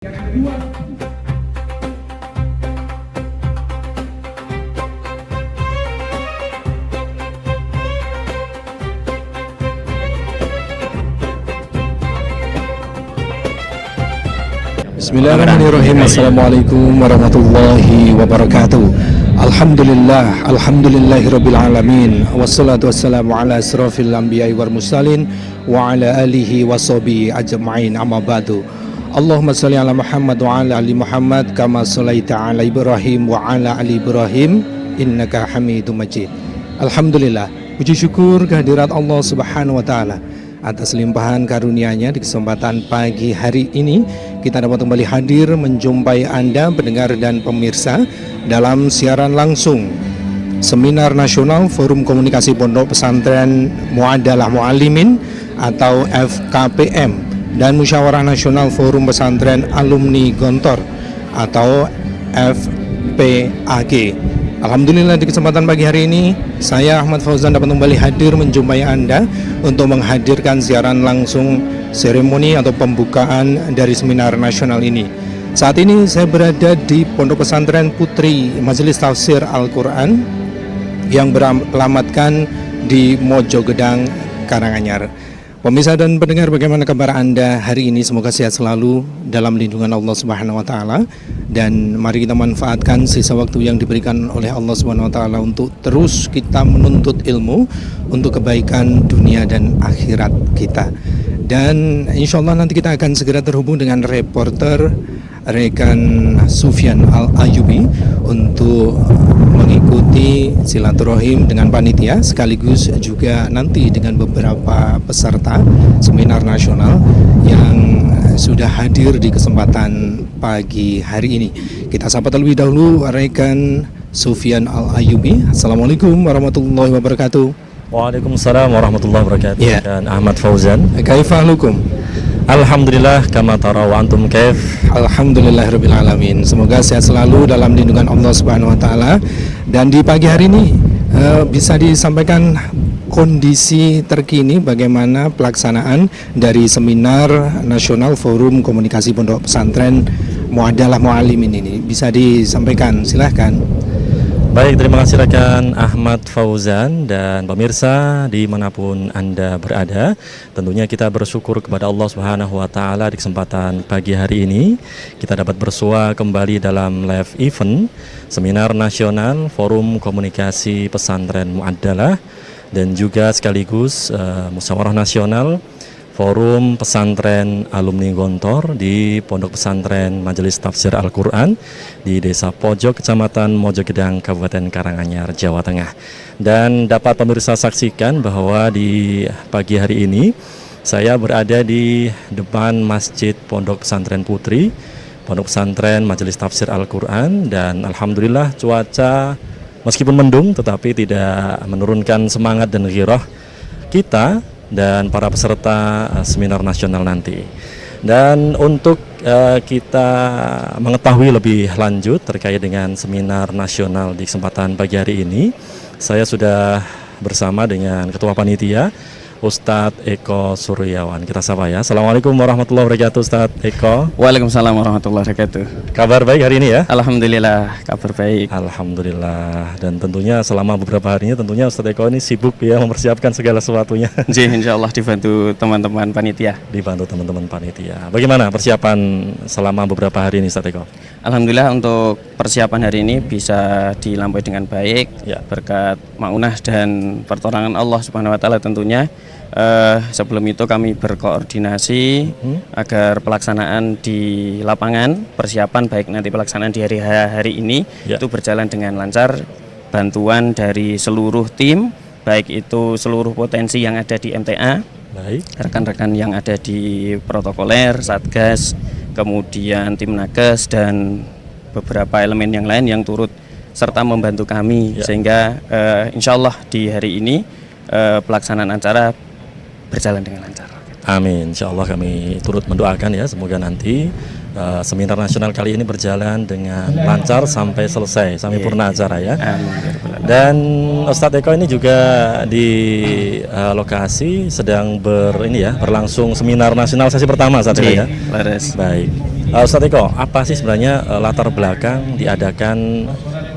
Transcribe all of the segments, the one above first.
Yang kedua, Bismillahirrahmanirrahim. Assalamualaikum warahmatullahi wabarakatuh. Alhamdulillahirabbil alamin. Wassalatu wassalamu ala asrofil anbiya'i wal mursalin wa ala alihi washabihi ajma'in. Amma ba'du. Allahumma shalli ala Muhammad wa ala ali Muhammad kama shallaita ala Ibrahim wa ala ali Ibrahim innaka Hamidum Majid. Alhamdulillah, puji syukur kehadirat Allah Subhanahu wa taala atas limpahan karunia-Nya. Di kesempatan pagi hari ini kita dapat kembali hadir menjumpai Anda pendengar dan pemirsa dalam siaran langsung Seminar Nasional Forum Komunikasi Pondok Pesantren Mu'addalah Mu'allimin atau FKPM dan Musyawarah Nasional Forum Pesantren Alumni Gontor atau FPAG. Alhamdulillah, di kesempatan pagi hari ini saya Ahmad Fauzan dapat kembali hadir menjumpai Anda untuk menghadirkan siaran langsung seremoni atau pembukaan dari seminar nasional ini. Saat ini saya berada di Pondok Pesantren Putri Majelis Tafsir Al-Quran yang beralamatkan di Mojogedang, Karanganyar. Pemirsa dan pendengar, bagaimana kabar Anda hari ini? Semoga sehat selalu dalam lindungan Allah Subhanahu wa taala, dan mari kita manfaatkan sisa waktu yang diberikan oleh Allah Subhanahu wa taala untuk terus kita menuntut ilmu untuk kebaikan dunia dan akhirat kita. Dan insya Allah nanti kita akan segera terhubung dengan reporter rekan Sufyan Al-Ayubi untuk mengikuti silaturahim dengan panitia sekaligus juga nanti dengan beberapa peserta seminar nasional yang sudah hadir di kesempatan pagi hari ini. Kita sapa terlebih dahulu rekan Sufyan Al-Ayubi. Assalamualaikum warahmatullahi wabarakatuh. Waalaikumsalam warahmatullahi wabarakatuh. Ya. Dan Ahmad Fauzan. Kaifahalukum? Alhamdulillah kama tara wa antum kaif. Alhamdulillahirabbil alamin. Semoga sehat selalu dalam lindungan Allah Subhanahu wa taala. Dan di pagi hari ini bisa disampaikan kondisi terkini bagaimana pelaksanaan dari Seminar Nasional Forum Komunikasi Pondok Pesantren Mu'addalah Mu'allimin ini. Bisa disampaikan, silahkan. Baik, terima kasih rekan Ahmad Fauzan dan pemirsa dimanapun Anda berada. Tentunya kita bersyukur kepada Allah Subhanahu wa taala di kesempatan pagi hari ini kita dapat bersua kembali dalam live event Seminar Nasional Forum Komunikasi Pesantren Mu'addalah dan juga sekaligus Musyawarah Nasional Forum Pesantren Alumni Gontor di Pondok Pesantren Majelis Tafsir Al-Quran di Desa Pojok, Kecamatan Mojogedang, Kabupaten Karanganyar, Jawa Tengah. Dan dapat pemirsa saksikan bahwa di pagi hari ini saya berada di depan Masjid Pondok Pesantren Putri, Pondok Pesantren Majelis Tafsir Al-Quran, dan alhamdulillah cuaca meskipun mendung tetapi tidak menurunkan semangat dan ghirah kita dan para peserta seminar nasional nanti. Dan untuk kita mengetahui lebih lanjut terkait dengan seminar nasional di kesempatan pagi hari ini, saya sudah bersama dengan Ketua Panitia Ustadz Eko Suryawan. Kita sapa ya. Assalamualaikum warahmatullahi wabarakatuh, Ustadz Eko. Waalaikumsalam warahmatullahi wabarakatuh. Kabar baik hari ini ya? Alhamdulillah, kabar baik. Alhamdulillah. Dan tentunya selama beberapa harinya tentunya Ustadz Eko ini sibuk ya mempersiapkan segala sesuatunya. Insya Allah dibantu teman-teman panitia. Dibantu teman-teman panitia. Bagaimana persiapan selama beberapa hari ini, Ustadz Eko? Alhamdulillah untuk persiapan hari ini bisa dilampaui dengan baik Ya. berkat maunah dan pertolongan Allah Subhanahu wa taala tentunya. Sebelum itu kami berkoordinasi agar pelaksanaan di lapangan, persiapan baik nanti pelaksanaan di hari ini Ya. itu berjalan dengan lancar. Bantuan dari seluruh tim, baik itu seluruh potensi yang ada di MTA, Baik. rekan-rekan yang ada di protokoler, satgas, kemudian tim nakes dan beberapa elemen yang lain yang turut serta membantu kami Ya. sehingga insya Allah di hari ini pelaksanaan acara berjalan dengan lancar. Amin. Insya Allah kami turut mendoakan ya, semoga nanti seminar nasional kali ini berjalan dengan lancar sampai selesai, sampai purna acara ya. Amin. Dan Ustadz Eko ini juga di lokasi sedang berlangsung seminar nasional sesi pertama saat ini ya. Laras. Baik. Ustadz Eko, apa sih sebenarnya latar belakang diadakan?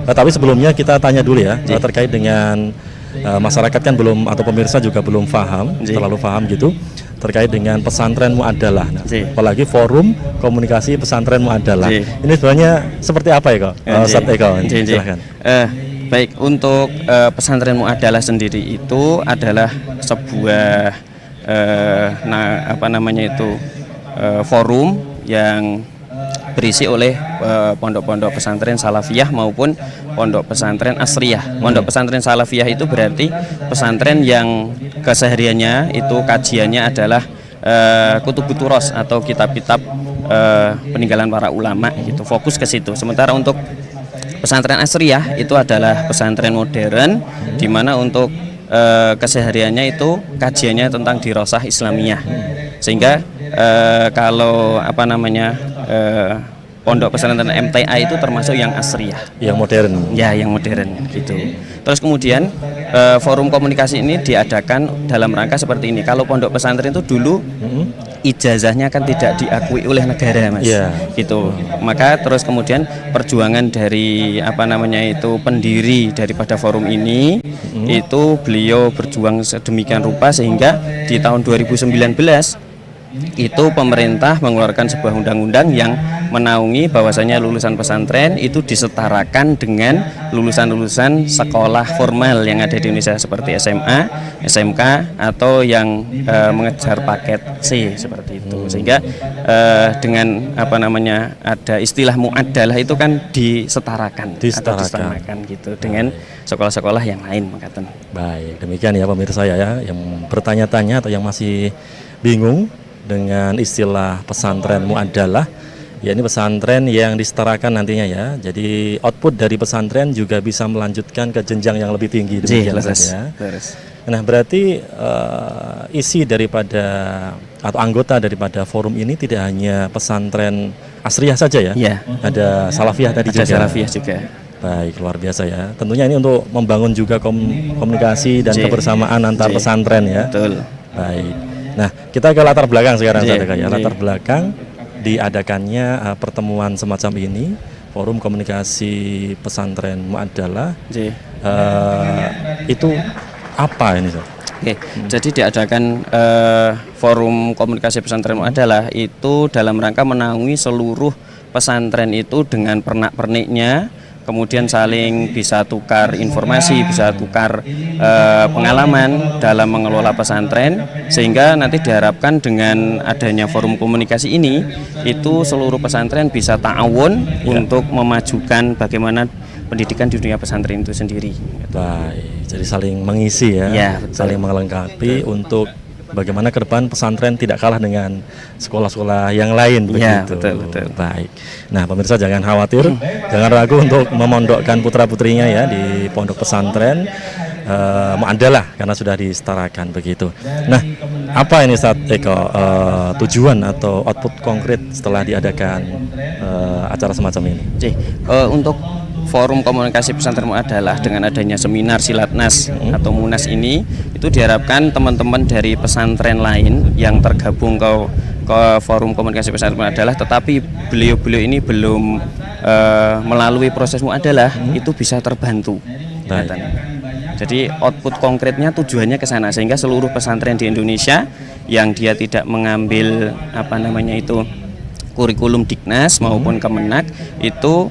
Tapi sebelumnya kita tanya dulu ya, terkait dengan masyarakat kan belum, atau pemirsa juga belum paham, terlalu paham gitu, terkait dengan pesantren Mu'adalah. Nah, apalagi forum komunikasi pesantren Mu'adalah. Ini sebenarnya seperti apa ya kok? Ustadz Eko, silahkan. Baik, untuk pesantren Mu'adalah sendiri itu adalah sebuah forum yang berisi oleh pondok-pondok pesantren salafiyah maupun pondok pesantren asriyah. Pondok pesantren salafiyah itu berarti pesantren yang kesehariannya itu kajiannya adalah kutubut turos atau kitab-kitab peninggalan para ulama gitu, fokus ke situ. Sementara untuk pesantren asriyah itu adalah pesantren modern di mana untuk kesehariannya itu kajiannya tentang dirasah Islamiyah. Sehingga kalau pondok pesantren MTA itu termasuk yang asriyah, yang modern. Ya, yang modern gitu. Terus kemudian forum komunikasi ini diadakan dalam rangka seperti ini. Kalau pondok pesantren itu dulu ijazahnya kan tidak diakui oleh negara, Mas. Gitu. Maka terus kemudian perjuangan dari pendiri daripada forum ini itu beliau berjuang sedemikian rupa sehingga di tahun 2019 itu pemerintah mengeluarkan sebuah undang-undang yang menaungi bahwasanya lulusan pesantren itu disetarakan dengan lulusan-lulusan sekolah formal yang ada di Indonesia seperti SMA, SMK atau yang mengejar paket C seperti itu. Sehingga dengan ada istilah Mu'adalah itu kan disetarakan gitu dengan sekolah-sekolah yang lain, mengatakan. Baik, demikian ya pemirsa ya yang bertanya-tanya atau yang masih bingung dengan istilah pesantren Mu'adalah, ya ini pesantren yang disetarakan nantinya ya. Jadi output dari pesantren juga bisa melanjutkan ke jenjang yang lebih tinggi, demikian saja. Nah, berarti isi daripada atau anggota daripada forum ini tidak hanya pesantren asriyah saja ya? Ada salafiyah tadi juga. Ada salafiyah juga. Baik, luar biasa ya. Tentunya ini untuk membangun juga komunikasi dan kebersamaan antar pesantren ya. Betul. Baik. Nah, kita ke latar belakang sekarang ya. Latar belakang diadakannya pertemuan semacam ini, forum komunikasi pesantren Mu'adalah. Itu apa ini, Sob? Jadi diadakan forum komunikasi pesantren Mu'adalah itu dalam rangka menaungi seluruh pesantren itu dengan pernak-perniknya, kemudian saling bisa tukar informasi, bisa tukar pengalaman dalam mengelola pesantren, sehingga nanti diharapkan dengan adanya forum komunikasi ini itu seluruh pesantren bisa ta'awun untuk memajukan bagaimana pendidikan di dunia pesantren itu sendiri. Baik, jadi saling mengisi ya, saling melengkapi untuk bagaimana ke depan pesantren tidak kalah dengan sekolah-sekolah yang lain begitu. Betul. Baik. Nah, pemirsa jangan khawatir, jangan ragu untuk memondokkan putra-putrinya ya di pondok pesantren Mu'adalah karena sudah disetarakan begitu. Nah, apa ini Ustadz Eko tujuan atau output konkret setelah diadakan acara semacam ini? Untuk forum komunikasi pesantren Mu'adalah dengan adanya seminar Silatnas atau Munas ini itu diharapkan teman-teman dari pesantren lain yang tergabung ke forum komunikasi pesantren Mu'adalah tetapi beliau-beliau ini belum melalui proses Mu'adalah itu bisa terbantu. Jadi output konkretnya tujuannya ke sana sehingga seluruh pesantren di Indonesia yang dia tidak mengambil kurikulum Diknas maupun Kemenak itu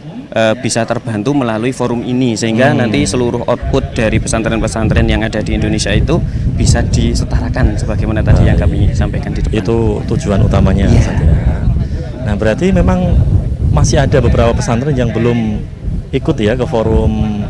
bisa terbantu melalui forum ini sehingga nanti seluruh output dari pesantren-pesantren yang ada di Indonesia itu bisa disetarakan sebagaimana tadi yang kami sampaikan di depan. Itu tujuan utamanya saja. Nah, berarti memang masih ada beberapa pesantren yang belum ikut ya ke forum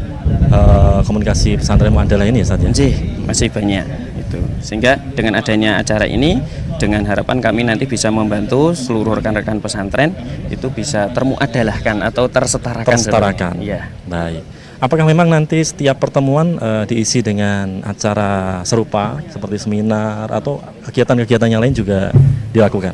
komunikasi pesantren Mu'adalah ini ya Ustaz ya? Masih banyak itu. Sehingga dengan adanya acara ini dengan harapan kami nanti bisa membantu seluruh rekan-rekan pesantren itu bisa termuadalahkan atau tersetarakan. Iya. Baik. Apakah memang nanti setiap pertemuan diisi dengan acara serupa seperti seminar atau kegiatan-kegiatan yang lain juga dilakukan?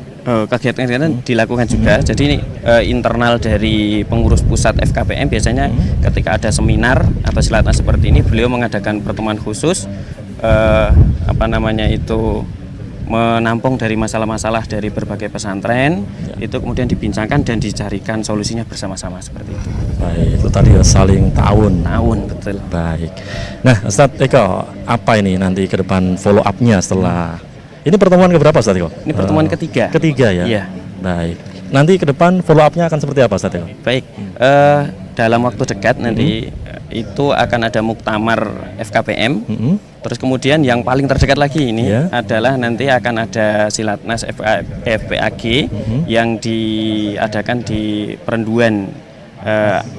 Kegiatan-kegiatan dilakukan juga. Jadi ini internal dari pengurus pusat FKPM biasanya ketika ada seminar atau Silatnas seperti ini beliau mengadakan pertemuan khusus menampung dari masalah-masalah dari berbagai pesantren, itu kemudian dibincangkan dan dicarikan solusinya bersama-sama seperti itu. Baik, itu tadi ya, saling ta'awun. Tahun betul. Baik. Nah, Ustadz Eko, apa ini nanti ke depan follow up-nya setelah ini pertemuan keberapa, Ustadz Eko? Ini pertemuan ketiga. Ketiga ya? Iya. Baik. Nanti ke depan follow up-nya akan seperti apa, Ustadz Eko? Baik, dalam waktu dekat nanti itu akan ada muktamar FKPM. Terus kemudian yang paling terdekat lagi ini adalah nanti akan ada Silatnas FPAG yang diadakan di Perenduan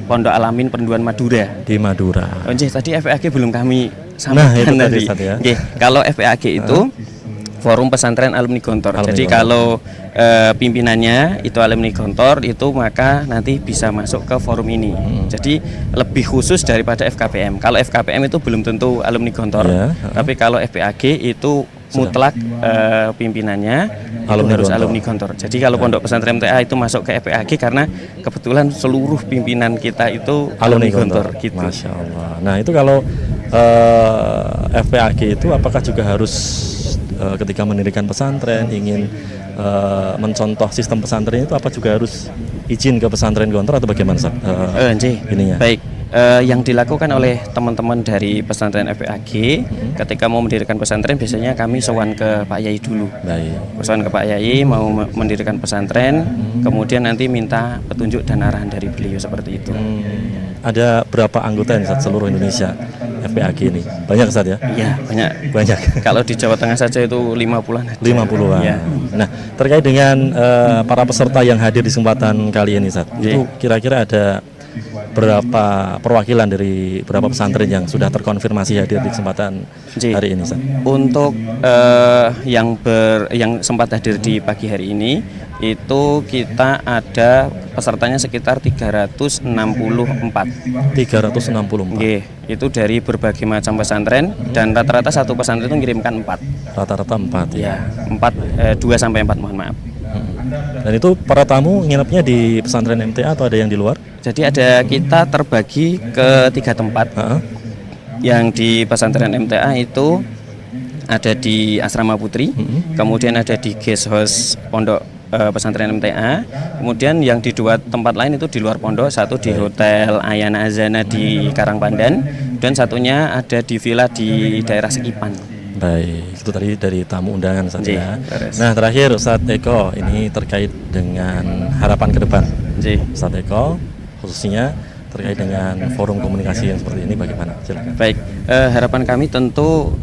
Pondok Alamin Perenduan Madura. Di Madura. Oh, tadi FPAG belum kami Nah, itu sampaikan tadi, tadi. Ustadz, ya. Oke, kalau FPAG itu Forum Pesantren Alumni Gontor. Alumni Jadi Gontor. kalau pimpinannya itu alumni Gontor, itu maka nanti bisa masuk ke forum ini. Jadi lebih khusus daripada FKPM. Kalau FKPM itu belum tentu alumni Gontor, tapi kalau FPAG itu mutlak pimpinannya Alumni itu harus Gontor. alumni Gontor. Jadi kalau Pondok Pesantren MTA itu masuk ke FPAG karena kebetulan seluruh pimpinan kita itu alumni Gontor. Gitu. Masya Allah. Nah, itu kalau FPAG itu apakah juga harus ketika mendirikan pesantren ingin mencontoh sistem pesantren itu apa juga harus izin ke pesantren Gontor atau bagaimana, Ustaz? Ininya. Baik, yang dilakukan oleh teman-teman dari pesantren FPAG ketika mau mendirikan pesantren biasanya kami sowan ke Pak Yai dulu. Baik. Sowan ke Pak Yai mau mendirikan pesantren, kemudian nanti minta petunjuk dan arahan dari beliau seperti itu. Ada berapa anggota yang seluruh Indonesia FPAG ini? Banyak, Ustaz ya? Iya, banyak. Banyak. Kalau di Jawa Tengah saja itu 50-an. 50-an. Ya. Nah, terkait dengan para peserta yang hadir di kesempatan kali ini, Ustaz, itu kira-kira ada berapa perwakilan dari berapa pesantren yang sudah terkonfirmasi hadir di kesempatan hari ini, Ustaz? Untuk yang sempat hadir di pagi hari ini itu kita ada pesertanya sekitar 364. 364. Nggih, itu dari berbagai macam pesantren dan rata-rata satu pesantren itu mengirimkan 4. Rata-rata 4 ya. 2 sampai 4 mohon maaf. Dan itu para tamu nginepnya di pesantren MTA atau ada yang di luar? Jadi ada kita terbagi ke 3 tempat. Yang di pesantren MTA itu ada di Asrama Putri, kemudian ada di guest house Pondok pesantren MTA, kemudian yang di 2 tempat lain itu di luar pondok, satu di Hotel Ayana Azana di Karangpandan dan satunya ada di villa di daerah Sekipan. Baik, itu tadi dari tamu undangan saja. Nah, terakhir Ustadz Eko, ini terkait dengan harapan ke depan. Ustadz Eko, khususnya terkait dengan forum komunikasi yang seperti ini bagaimana? Silakan. Baik, harapan kami tentu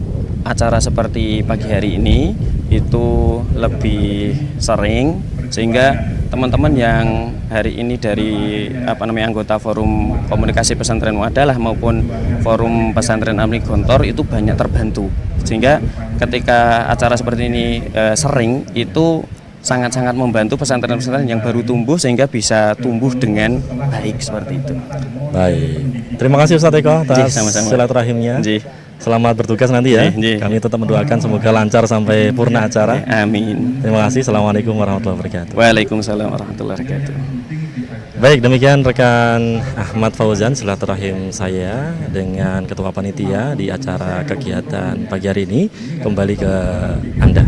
acara seperti pagi hari ini itu lebih sering sehingga teman-teman yang hari ini dari anggota forum komunikasi pesantren Muadalah maupun forum pesantren Alumni Gontor itu banyak terbantu sehingga ketika acara seperti ini sering itu sangat-sangat membantu pesantren-pesantren yang baru tumbuh sehingga bisa tumbuh dengan baik seperti itu. Baik, terima kasih Ustadz Eko atas silaturahimnya. Selamat bertugas nanti ya. Kami tetap mendoakan semoga lancar sampai purna acara. Amin. Terima kasih. Assalamualaikum warahmatullahi wabarakatuh. Waalaikumsalam warahmatullahi wabarakatuh. Baik, demikian rekan Ahmad Fauzan silaturahim saya dengan Ketua Panitia di acara kegiatan pagi hari ini. Kembali ke Anda.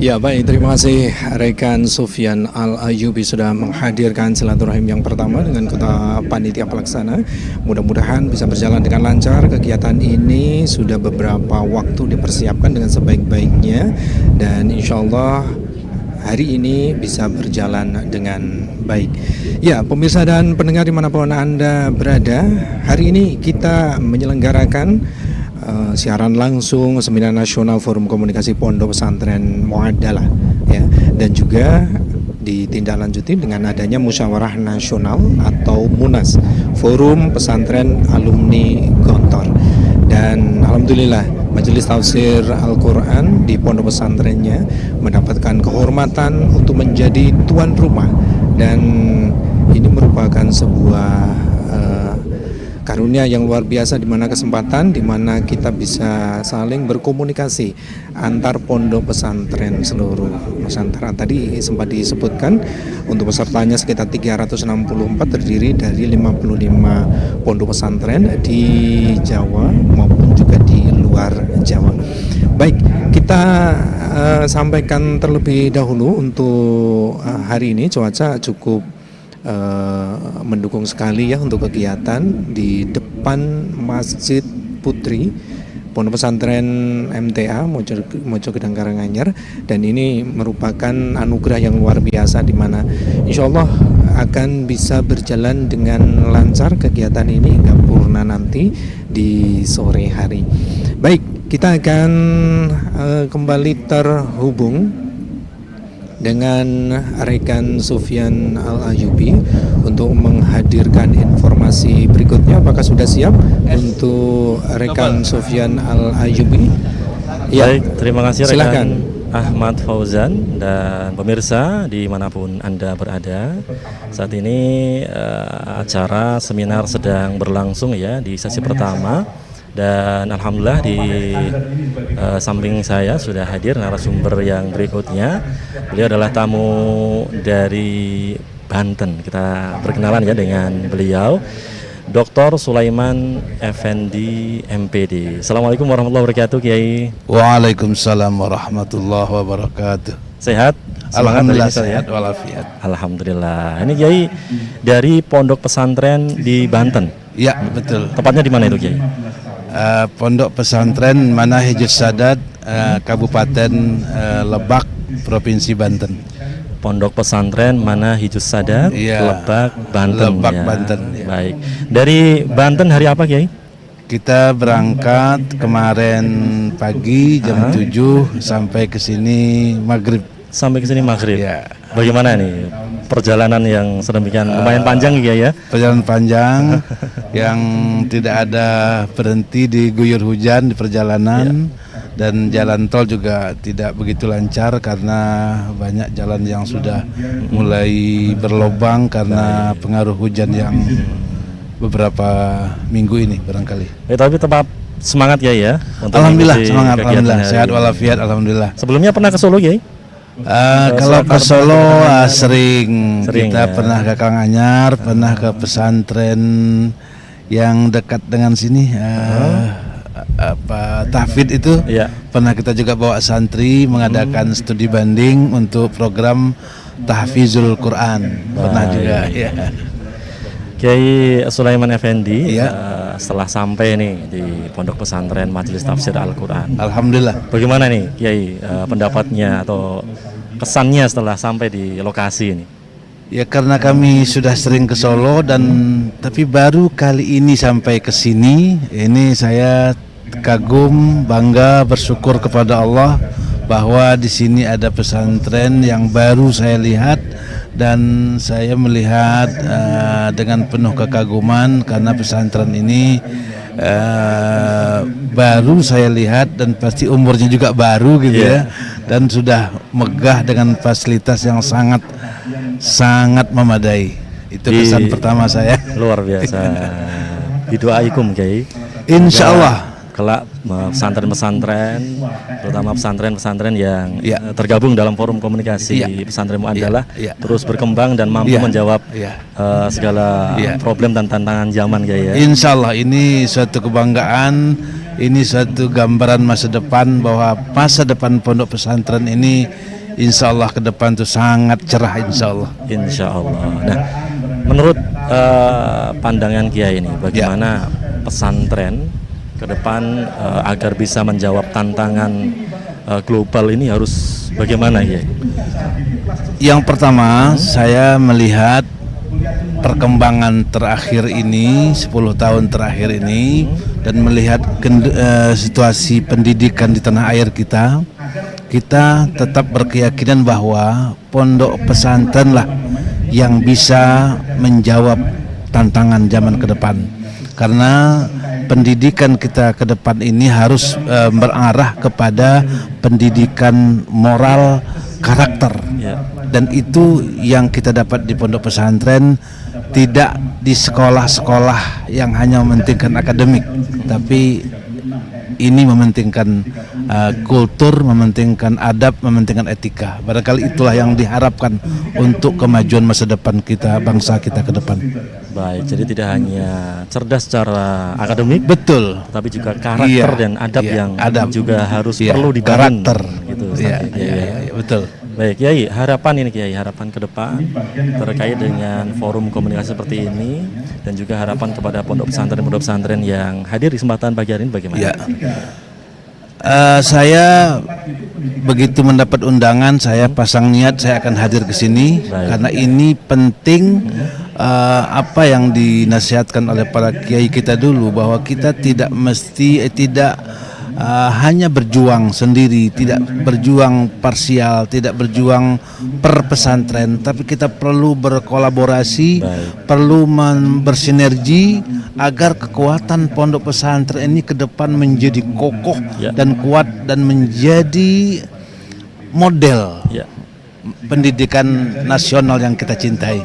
Ya baik, terima kasih rekan Sufyan Al-Ayyubi sudah menghadirkan silaturahim yang pertama dengan Ketua Panitia Pelaksana. Mudah-mudahan bisa berjalan dengan lancar. Kegiatan ini sudah beberapa waktu dipersiapkan dengan sebaik-baiknya dan insya Allah hari ini bisa berjalan dengan baik. Ya, pemirsa dan pendengar dimanapun Anda berada, hari ini kita menyelenggarakan siaran langsung Seminar Nasional Forum Komunikasi Pondok Pesantren Muadalah ya, dan juga ditindaklanjuti dengan adanya Musyawarah Nasional atau Munas Forum Pesantren Alumni Gontor. Dan alhamdulillah Majelis Tafsir Al-Quran di pondok pesantrennya mendapatkan kehormatan untuk menjadi tuan rumah, dan ini merupakan sebuah karunia yang luar biasa, di mana kesempatan di mana kita bisa saling berkomunikasi antar pondok pesantren seluruh Nusantara. Tadi sempat disebutkan untuk pesertanya sekitar 364, terdiri dari 55 pondok pesantren di Jawa maupun juga di luar Jawa. Baik, kita sampaikan terlebih dahulu untuk hari ini cuaca cukup mendukung sekali ya untuk kegiatan di depan Masjid Putri Pondok Pesantren MTA Mojo Gedang Karanganyar, dan ini merupakan anugerah yang luar biasa di mana insya Allah akan bisa berjalan dengan lancar kegiatan ini hingga purna nanti di sore hari. Baik, kita akan kembali terhubung dengan rekan Sufyan Al-Ayubi untuk menghadirkan informasi berikutnya. Apakah sudah siap untuk rekan Sufyan Al-Ayubi? Ya, baik, terima kasih silakan. rekan Ahmad Fauzan dan pemirsa dimanapun Anda berada. Saat ini acara seminar sedang berlangsung ya di sesi pertama. Dan alhamdulillah di samping saya sudah hadir narasumber yang berikutnya. Beliau adalah tamu dari Banten. Kita berkenalan ya dengan beliau, Dr. Sulaiman Effendi MPD. Assalamualaikum warahmatullahi wabarakatuh, Kiai. Waalaikumsalam warahmatullahi wabarakatuh. Sehat? Alhamdulillah sehat walafiat. Alhamdulillah. Ini Kiai dari Pondok Pesantren di Banten. Ya, betul. Tepatnya di mana itu, Kiai? Pondok Pesantren Manahijus Sadat, Kabupaten Lebak, Provinsi Banten. Pondok Pesantren Manahijus Sadat, Ya, Lebak, Banten. Lebak, ya. Banten, ya. Baik. Dari Banten hari apa, Kiai? Kita berangkat kemarin pagi jam 7 sampai ke sini maghrib. Sampai ke sini maghrib. Ya. Bagaimana nih perjalanan yang sedemikian lumayan panjang ya? Perjalanan panjang yang tidak ada berhenti, diguyur hujan di perjalanan. Dan jalan tol juga tidak begitu lancar karena banyak jalan yang sudah mulai berlobang karena pengaruh hujan yang beberapa minggu ini barangkali. Tapi tetap semangat ya untuk Alhamdulillah mengikuti semangat, kegiatan alhamdulillah hari sehat ini. walafiat, alhamdulillah. Sebelumnya pernah ke Solo, Kiai? Kalau ke Solo sering. Kita ya. pernah ke Karanganyar, pernah ke pesantren yang dekat dengan sini, Tahfidz itu. Iya. Pernah kita juga bawa santri mengadakan studi banding untuk program Tahfizul Quran. Pernah juga. Ya. Kiai Sulaiman Effendi, Iya. Setelah sampai nih di Pondok Pesantren Majelis Tafsir Al-Quran, Alhamdulillah. bagaimana nih Kiai pendapatnya atau kesannya setelah sampai di lokasi ini? Ya karena kami sudah sering ke Solo tapi baru kali ini sampai ke sini, ini saya kagum, bangga, bersyukur kepada Allah bahwa di sini ada pesantren yang baru saya lihat. Dan saya melihat dengan penuh kekaguman karena pesantren ini baru saya lihat dan pasti umurnya juga baru gitu ya, dan sudah megah dengan fasilitas yang sangat memadai. Itu kesan pertama saya. Luar biasa. Bidu'aikum, Kiai. Insya Allah. Kelak pesantren-pesantren, terutama pesantren-pesantren yang tergabung dalam forum komunikasi pesantren Mu'addalah, terus berkembang dan mampu menjawab segala problem dan tantangan zaman, Kiai ya. Insya Allah ini suatu kebanggaan, ini suatu gambaran masa depan bahwa masa depan pondok pesantren ini insya Allah ke depan itu sangat cerah, insya Allah. Insya Allah. Nah, menurut pandangan Kiai ini, bagaimana pesantren ke depan agar bisa menjawab tantangan global ini harus bagaimana ya? Yang pertama, saya melihat perkembangan terakhir ini 10 tahun terakhir ini dan melihat situasi pendidikan di tanah air kita tetap berkeyakinan bahwa pondok pesantren lah yang bisa menjawab tantangan zaman ke depan. Karena pendidikan kita ke depan ini harus berarah kepada pendidikan moral, karakter. Dan itu yang kita dapat di pondok pesantren, tidak di sekolah-sekolah yang hanya mementingkan akademik, tapi ini mementingkan kultur, mementingkan adab, mementingkan etika. Barangkali itulah yang diharapkan untuk kemajuan masa depan kita, bangsa kita ke depan. Baik, jadi tidak hanya cerdas secara akademik, Betul. tapi juga karakter dan adab yang juga harus perlu dibangun. Karakter. Gitu, Iya, Kiai. betul. Baik, Kiai, harapan ini Kiai, harapan ke depan terkait dengan forum komunikasi seperti ini dan juga harapan kepada pondok pesantren yang hadir di kesempatan pagi hari ini bagaimana? Ya. Saya begitu mendapat undangan, saya pasang niat saya akan hadir ke sini karena ini penting. Apa yang dinasihatkan oleh para kiai kita dulu, bahwa kita tidak mesti hanya berjuang sendiri, tidak berjuang parsial, tidak berjuang per pesantren, tapi kita perlu berkolaborasi, perlu bersinergi agar kekuatan pondok pesantren ini ke depan menjadi kokoh dan kuat dan menjadi model pendidikan nasional yang kita cintai.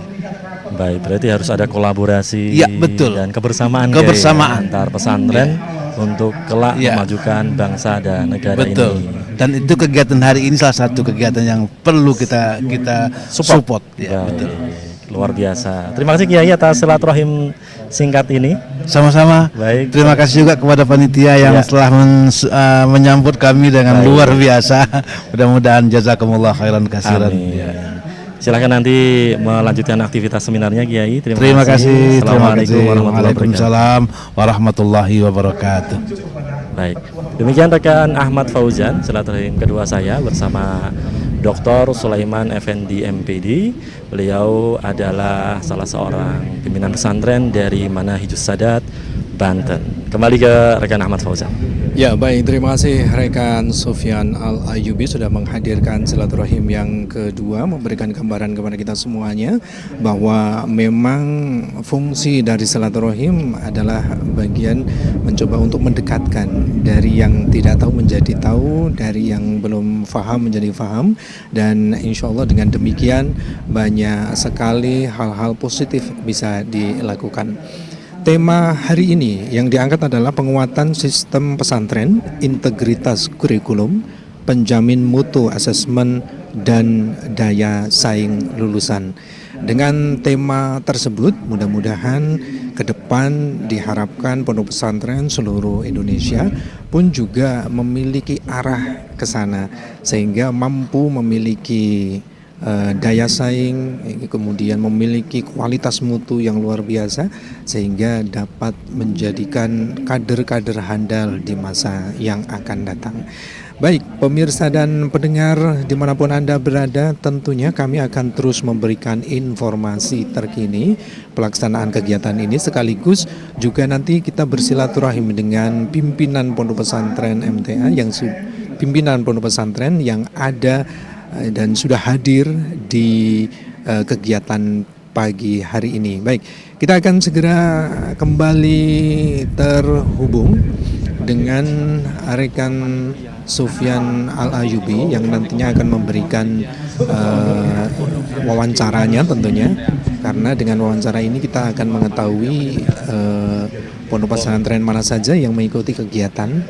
Baik, berarti harus ada kolaborasi betul. dan kebersamaan antar pesantren untuk kelak memajukan bangsa dan negara ini. Dan itu kegiatan hari ini salah satu kegiatan yang perlu kita support. Betul. Luar biasa. Terima kasih Kiai atas silaturahim singkat ini. Sama-sama. Baik. Terima kasih juga kepada panitia yang telah menyambut kami dengan luar biasa. Mudah-mudahan jazakumullah khairan katsiran. Silakan nanti melanjutkan aktivitas seminarnya Kiai. Terima kasih. Assalamualaikum warahmatullahi wabarakatuh. Baik. Demikian rekan Ahmad Fauzan, silaturahim kedua saya bersama Dr. Sulaiman Effendi MPD. Beliau adalah salah seorang pimpinan pesantren dari Manahijus Sadat, Banten. Kembali ke rekan Ahmad Fauzan. Ya baik, terima kasih rekan Sufyan Al-Ayyubi sudah menghadirkan silaturahim yang kedua, memberikan gambaran kepada kita semuanya bahwa memang fungsi dari silaturahim adalah bagian mencoba untuk mendekatkan dari yang tidak tahu menjadi tahu, dari yang belum faham menjadi faham, dan insya Allah dengan demikian banyak sekali hal-hal positif bisa dilakukan. Tema hari ini yang diangkat adalah penguatan sistem pesantren, integritas kurikulum, penjamin mutu asesmen, dan daya saing lulusan. Dengan tema tersebut, mudah-mudahan ke depan diharapkan pondok pesantren seluruh Indonesia pun juga memiliki arah ke sana, sehingga mampu memiliki daya saing, kemudian memiliki kualitas mutu yang luar biasa, sehingga dapat menjadikan kader-kader handal di masa yang akan datang. Baik, pemirsa dan pendengar dimanapun Anda berada, tentunya kami akan terus memberikan informasi terkini pelaksanaan kegiatan ini, sekaligus juga nanti kita bersilaturahim dengan pimpinan pondok pesantren MTA pimpinan pondok pesantren yang ada dan sudah hadir di kegiatan pagi hari ini. Baik, kita akan segera kembali terhubung dengan rekan Sufyan Al-Ayyubi yang nantinya akan memberikan wawancaranya tentunya, karena dengan wawancara ini kita akan mengetahui pondok pesantren mana saja yang mengikuti kegiatan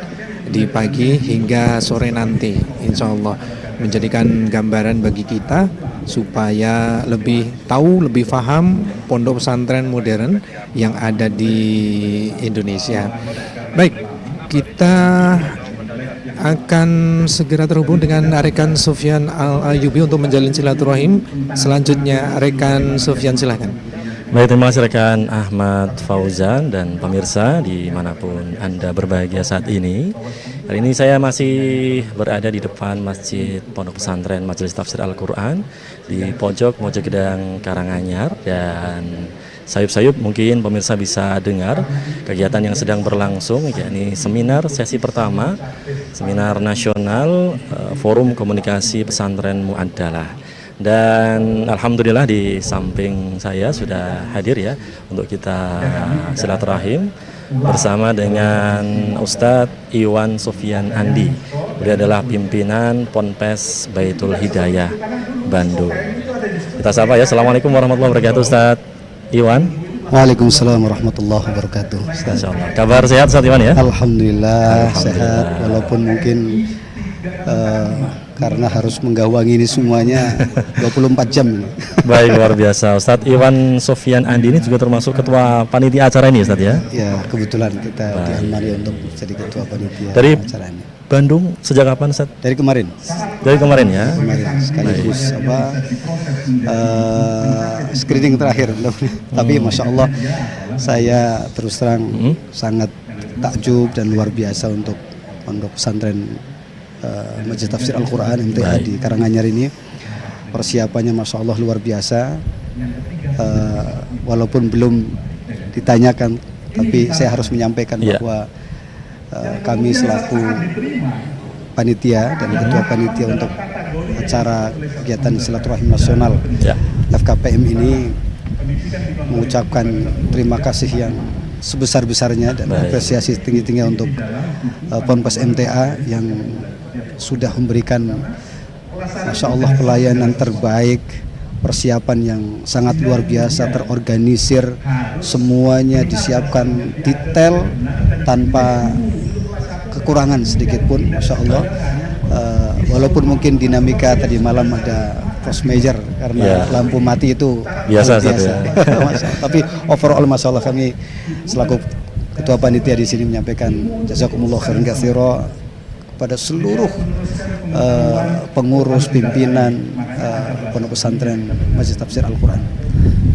di pagi hingga sore nanti, insya Allah menjadikan gambaran bagi kita supaya lebih tahu, lebih paham pondok pesantren modern yang ada di Indonesia. Baik, kita akan segera terhubung dengan rekan Sufyan Al-Ayyubi untuk menjalin silaturahim. Selanjutnya rekan Sufyan, silahkan. Baik, terima kasih rekan Ahmad Fauzan dan pemirsa dimanapun Anda berbahagia saat ini. Hari ini saya masih berada di depan Masjid Pondok Pesantren Majelis Tafsir Al-Quran di pojok Mojogedang Karanganyar, dan sayup-sayup mungkin pemirsa bisa dengar kegiatan yang sedang berlangsung, yakni seminar sesi pertama, seminar nasional Forum Komunikasi Pesantren Mu'addalah. Dan alhamdulillah di samping saya sudah hadir ya untuk kita silaturahim bersama dengan Ustadz Iwan Sofyan Andi. Beliau adalah pimpinan Ponpes Baitul Hidayah Bandung. Kita sapa ya. Assalamualaikum warahmatullahi wabarakatuh Ustadz Iwan. Waalaikumsalam warahmatullahi wabarakatuh. Ustaz. Masya Allah. Kabar sehat Ustaz Iwan ya? Alhamdulillah sehat, walaupun mungkin karena harus menggawangi ini semuanya 24 jam ini. Baik, luar biasa. Ustadz Iwan Sofyan Andi ini juga termasuk ketua panitia acara ini Ustadz ya? Ya, kebetulan kita diamani untuk jadi ketua panitia Dari acara ini. Bandung sejak kapan Ustadz? Dari kemarin. Dari kemarin ya? Kemarin sekaligus screening terakhir. Tapi masya Allah saya terus terang sangat takjub dan luar biasa untuk pondok pesantren Majelis Tafsir Al-Quran MTA di Karanganyar ini. Persiapannya masya Allah luar biasa. Walaupun belum ditanyakan, tapi saya harus menyampaikan bahwa kami selaku panitia dan ketua panitia untuk acara kegiatan silaturahim nasional FKPM ini mengucapkan terima kasih yang sebesar-besarnya dan apresiasi tinggi-tingginya untuk Ponpes MTA yang sudah memberikan masya Allah pelayanan terbaik, persiapan yang sangat luar biasa, terorganisir, semuanya disiapkan detail tanpa kekurangan sedikit pun, masya Allah. Walaupun mungkin dinamika tadi malam ada force major karena lampu mati itu biasa. Tapi overall masya Allah kami selaku ketua panitia di sini menyampaikan jazakumullah khairan katsira kepada seluruh pengurus pimpinan pondok pesantren Majelis Tafsir Al-Quran.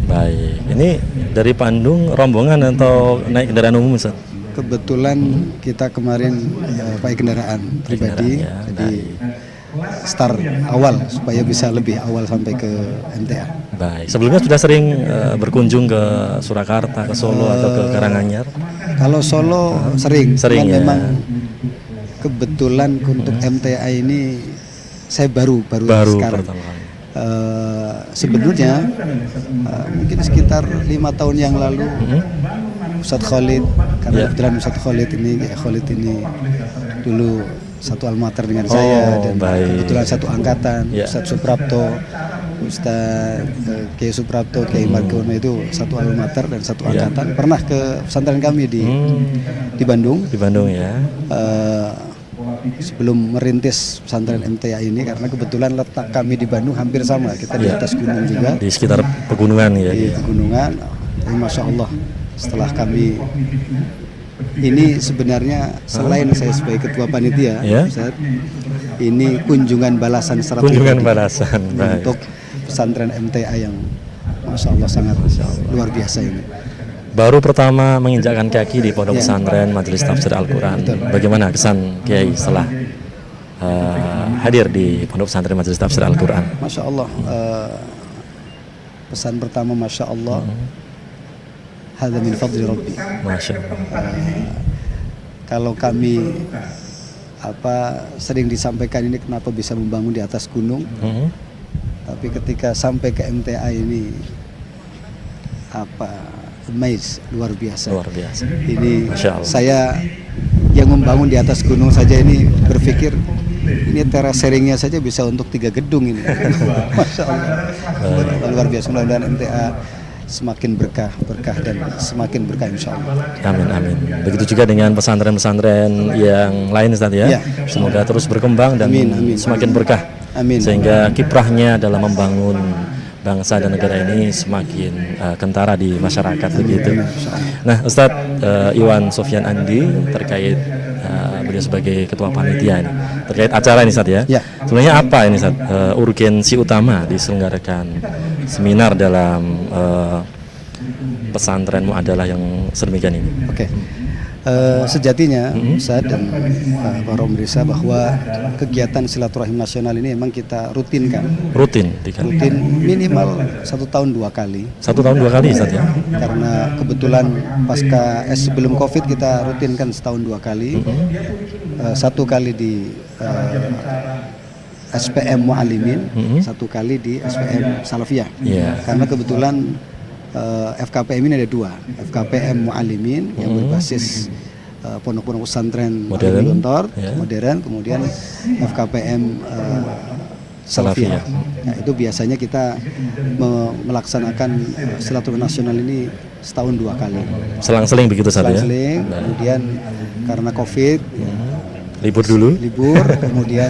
Baik, ini dari Bandung rombongan atau naik kendaraan umum Ustaz? Kebetulan kita kemarin pakai kendaraan pribadi, jadi start awal supaya bisa lebih awal sampai ke MTA. Baik, sebelumnya sudah sering berkunjung ke Surakarta, ke Solo atau ke Karanganyar? Kalau Solo sering ya. Memang kebetulan untuk MTA ini saya baru sekarang. Sebelumnya mungkin sekitar 5 tahun yang lalu Ustadz Khalid, karena kebetulan Ustadz Khalid ini dulu satu almater dengan saya dan kebetulan satu angkatan. Ustadz Suprapto, Ustadz Kiai Suprapto, Kiai Margono itu satu almater dan satu angkatan. Pernah ke pesantren kami di Bandung. Di Bandung ya. Sebelum merintis pesantren MTA ini, karena kebetulan letak kami di Bandung hampir sama, kita di atas gunung juga, di sekitar pegunungan ya. Di pegunungan. Tapi masya Allah setelah kami ini sebenarnya selain saya sebagai ketua panitia, Ustaz, ini kunjungan balasan secara untuk pesantren MTA yang masya Allah sangat luar biasa ini. Baru pertama menginjakkan kaki di pondok pesantren Majelis Tafsir Al-Quran. Bagaimana kesan Kiai setelah hadir di pondok pesantren Majelis Tafsir Al-Quran? Masya Allah, pesan pertama masya Allah, hadza min fadli Rabbi. Masya Allah. Kalau kami sering disampaikan ini kenapa bisa membangun di atas gunung, tapi ketika sampai ke MTA ini amazed, luar biasa. Ini saya yang membangun di atas gunung saja ini berpikir ini teras sharingnya saja bisa untuk 3 gedung ini. Masya Allah, luar biasa. Mudah-mudahan MTA semakin berkah dan semakin berkah insya Allah. Amin. Begitu juga dengan pesantren-pesantren yang lain Ustaz ya. Semoga terus berkembang dan semakin berkah. Sehingga kiprahnya dalam membangun bangsa dan negara ini semakin kentara di masyarakat begitu. Nah, Ustadz Iwan Sofyan Andi terkait beliau sebagai ketua panitia ini terkait acara ini Ustadz ya. Sebenarnya apa ini Ustadz urgensi utama diselenggarakan seminar dalam pesantren Mu'adalah yang sedemikian ini? Sejatinya Ustaz dan para pemirsa bahwa kegiatan silaturahim nasional ini memang kita rutinkan. Rutin minimal 1 tahun 2 kali. 1 tahun 2 kali Ustaz ya? Karena kebetulan pasca sebelum Covid kita rutinkan setahun 2 kali. 1 kali di SPM Mu'alimin, 1 kali di SPM Salafiyah. Karena kebetulan FKPM ini ada 2, FKPM Mu'alimin yang berbasis pondok-pondok pesantren modern, kemudian FKPM Salafiyah. Nah, itu biasanya kita melaksanakan silaturahmi nasional ini setahun 2 kali. Selang-seling begitu saja ya. Selang-seling, kemudian karena COVID Libur dulu. libur, kemudian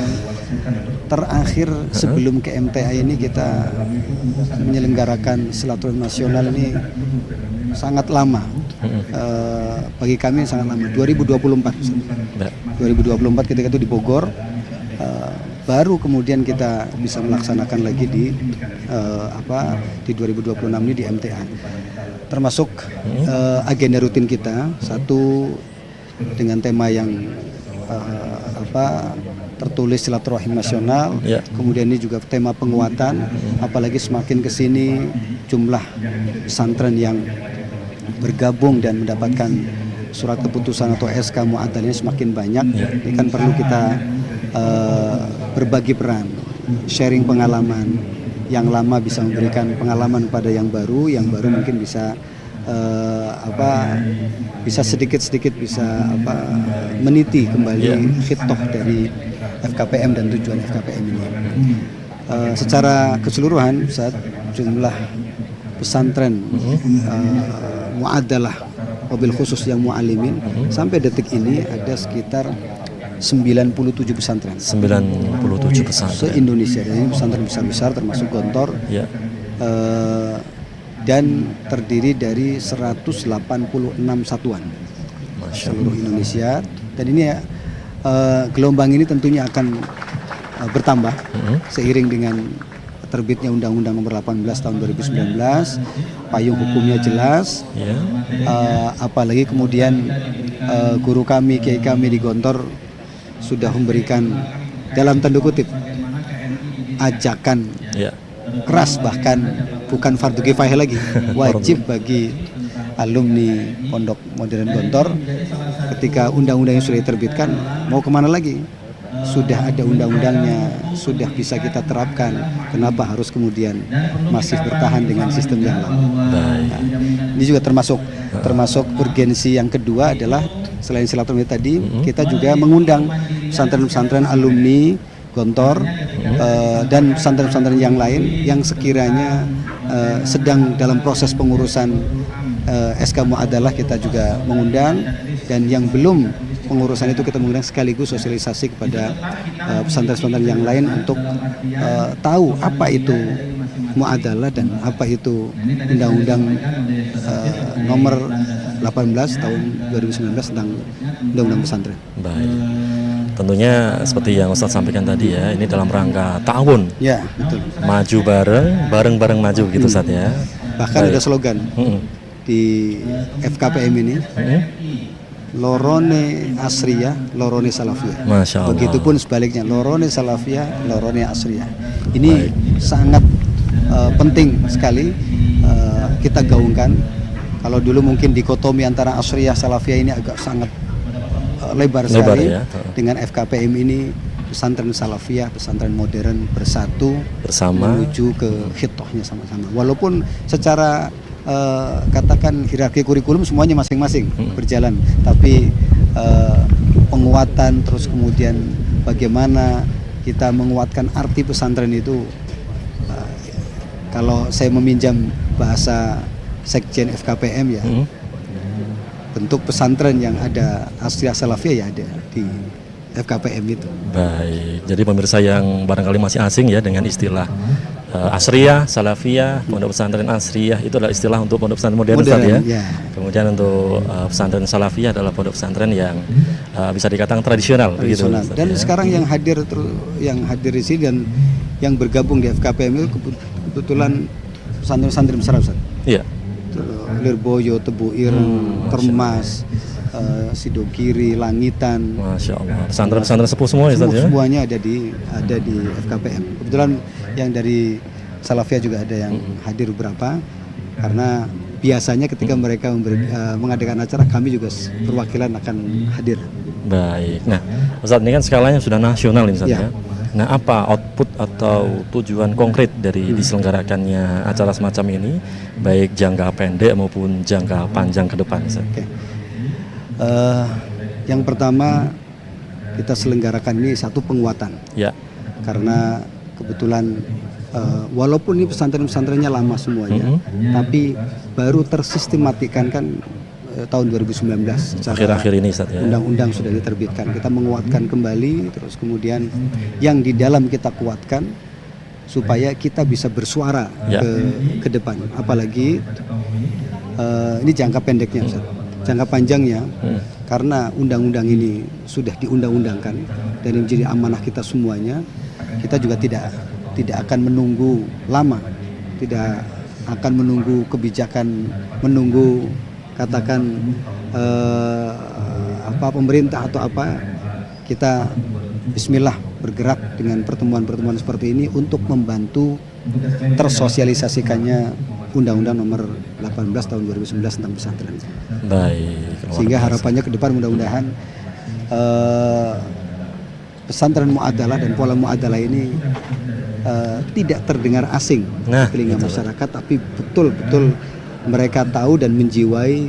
terakhir sebelum ke MTA ini kita menyelenggarakan silaturahmi nasional ini sangat lama. Bagi kami sangat lama, 2024. Ya. 2024 ketika itu di Bogor, baru kemudian kita bisa melaksanakan lagi di 2026 ini di MTA. Termasuk agenda rutin kita, satu dengan tema yang tertulis silaturahim nasional, Ya. kemudian ini juga tema penguatan, apalagi semakin kesini jumlah pesantren yang bergabung dan mendapatkan surat keputusan atau SK mu'addalnya semakin banyak. Ini kan perlu kita berbagi peran, sharing pengalaman. Yang lama bisa memberikan pengalaman pada yang baru mungkin bisa bisa sedikit-sedikit bisa meniti kembali khitoh dari FKPM dan tujuan FKPM ini. Secara keseluruhan saat jumlah pesantren mu'addalah mobil khusus yang mu'alimin sampai detik ini ada sekitar 97 pesantren 97 pesantren se-Indonesia. Dan ini pesantren besar-besar termasuk Gontor. ya. Dan terdiri dari 186 satuan seluruh Indonesia. Dan ini gelombang ini tentunya akan bertambah seiring dengan terbitnya Undang-Undang Nomor 18 Tahun 2019, payung hukumnya jelas. Ya. Apalagi kemudian guru kami, kiai kami di Gontor sudah memberikan dalam tanda kutip ajakan Ya. keras, bahkan bukan fardu kifayah lagi, wajib bagi alumni Pondok Modern Gontor ketika undang-undangnya sudah diterbitkan, mau kemana lagi? Sudah ada undang-undangnya, sudah bisa kita terapkan, kenapa harus kemudian masih bertahan dengan sistem yang lama? Nah, ini juga termasuk urgensi yang kedua adalah selain silaturahmi tadi, kita juga mengundang pesantren-pesantren alumni Gontor dan pesantren-pesantren yang lain yang sekiranya sedang dalam proses pengurusan SK Mu'addalah, kita juga mengundang, dan yang belum pengurusan itu kita mengundang sekaligus sosialisasi kepada pesantren-pesantren yang lain untuk tahu apa itu Mu'addalah dan apa itu Undang-Undang Nomor 18 Tahun 2019 tentang Undang-Undang Pesantren. Baik. Tentunya seperti yang Ustadz sampaikan tadi ya, ini dalam rangka tahun Ya, betul. maju bareng maju gitu Ustadz ya. Bahkan ada slogan di FKPM ini, Lorone Asriyah, Lorone Salafiyah. Masya Allah. Begitupun sebaliknya, Lorone Salafiyah, Lorone Asriyah. Ini sangat penting sekali kita gaungkan. Kalau dulu mungkin dikotomi antara Asriyah Salafiyah ini agak sangat lebar sekali. Ya. Dengan FKPM ini pesantren Salafiyah, pesantren modern bersatu Bersama. menuju ke khitohnya sama-sama. Walaupun secara katakan hierarki kurikulum semuanya masing-masing berjalan, tapi penguatan terus kemudian bagaimana kita menguatkan arti pesantren itu, kalau saya meminjam bahasa Sekjen FKPM ya, bentuk pesantren yang ada Asriyah Salafiyah ya ada di FKPM itu. Baik, jadi pemirsa yang barangkali masih asing ya dengan istilah Asriyah, Salafiyah, Pondok Pesantren Asriyah itu adalah istilah untuk pondok pesantren modern, Ustadz ya. Ya. Kemudian untuk pesantren Salafiyah adalah pondok pesantren yang bisa dikatakan tradisional, begitu. Tradisional. Ustadz, Dan ya. sekarang yang hadir di sini dan yang bergabung di FKPM itu kebetulan pesantren-pesantren besar, Ustaz. Iya. Lirboyo, Tebu Ireng, Termas, Sidogiri, Langitan. Masya Allah. Pesantren-pesantren sepuh semua ya, Ustadz ya. Semuanya ada di FKPM. Kebetulan yang dari Salafiyah juga ada yang hadir beberapa, karena biasanya ketika mereka mengadakan acara kami juga perwakilan akan hadir. Baik. Nah, Ustadz ini kan skalanya sudah nasional ini, Ustadz Ya. ya. Nah, apa output atau tujuan konkret dari diselenggarakannya acara semacam ini, baik jangka pendek maupun jangka panjang ke depan, Ustadz? Oke. Yang pertama kita selenggarakan ini satu penguatan, Ya. karena kebetulan walaupun ini pesantren-pesantrennya lama semuanya, tapi baru tersistematikan kan tahun 2019 secara Akhir-akhir ini Ustaz ya. undang-undang sudah diterbitkan. Kita menguatkan kembali, terus kemudian yang di dalam kita kuatkan supaya kita bisa bersuara ke depan. Apalagi ini jangka pendeknya, Ustaz. Jangka panjangnya, karena undang-undang ini sudah diundang-undangkan dan ini menjadi amanah kita semuanya, kita juga tidak akan menunggu lama, tidak akan menunggu kebijakan, menunggu katakan pemerintah atau apa. Kita bismillah bergerak dengan pertemuan-pertemuan seperti ini untuk membantu tersosialisasikannya Undang-Undang Nomor 18 Tahun 2019 tentang pesantren. Baik. Sehingga harapannya ke depan mudah-mudahan pesantren muadalah dan pola muadalah ini tidak terdengar asing di telinga masyarakat, tapi betul-betul mereka tahu dan menjiwai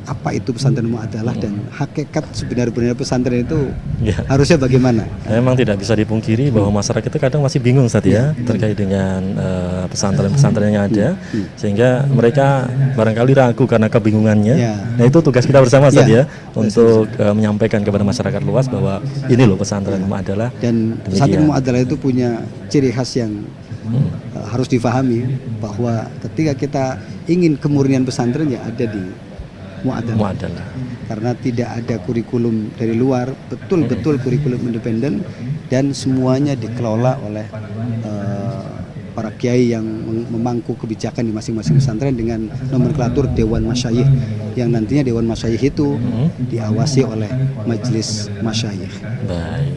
apa itu pesantren muadalah dan hakikat sebenar-benarnya pesantren itu harusnya bagaimana. Memang tidak bisa dipungkiri bahwa masyarakat itu kadang masih bingung Ustaz ya terkait dengan pesantren-pesantren yang ada, sehingga mereka barangkali ragu karena kebingungannya. Nah itu tugas kita bersama Ustaz ya untuk menyampaikan kepada masyarakat luas bahwa ini loh pesantren muadalah. Dan pesantren muadalah itu punya ciri khas yang harus difahami, bahwa ketika kita ingin kemurnian pesantren ya ada di muadalah. Karena tidak ada kurikulum dari luar, betul-betul kurikulum independen dan semuanya dikelola oleh para kiai yang memangku kebijakan di masing-masing pesantren dengan nomenklatur Dewan Masyayikh, yang nantinya Dewan Masyayikh itu diawasi oleh Majelis Masyayikh. Baik.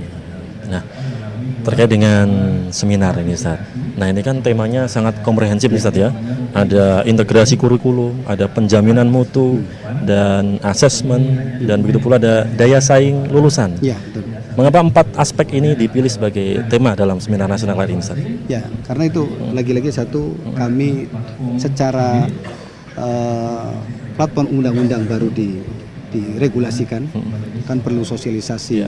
Nah, terkait dengan seminar ini Ustaz. Nah ini kan temanya sangat komprehensif Ustaz ya. Ada integrasi kurikulum, ada penjaminan mutu dan asesmen, dan begitu pula ada daya saing lulusan. Ya, betul. Mengapa 4 aspek ini dipilih sebagai tema dalam seminar nasional kali ini Ustaz? Ya, karena itu lagi-lagi satu, kami secara platform undang-undang baru diregulasikan, kan perlu sosialisasi,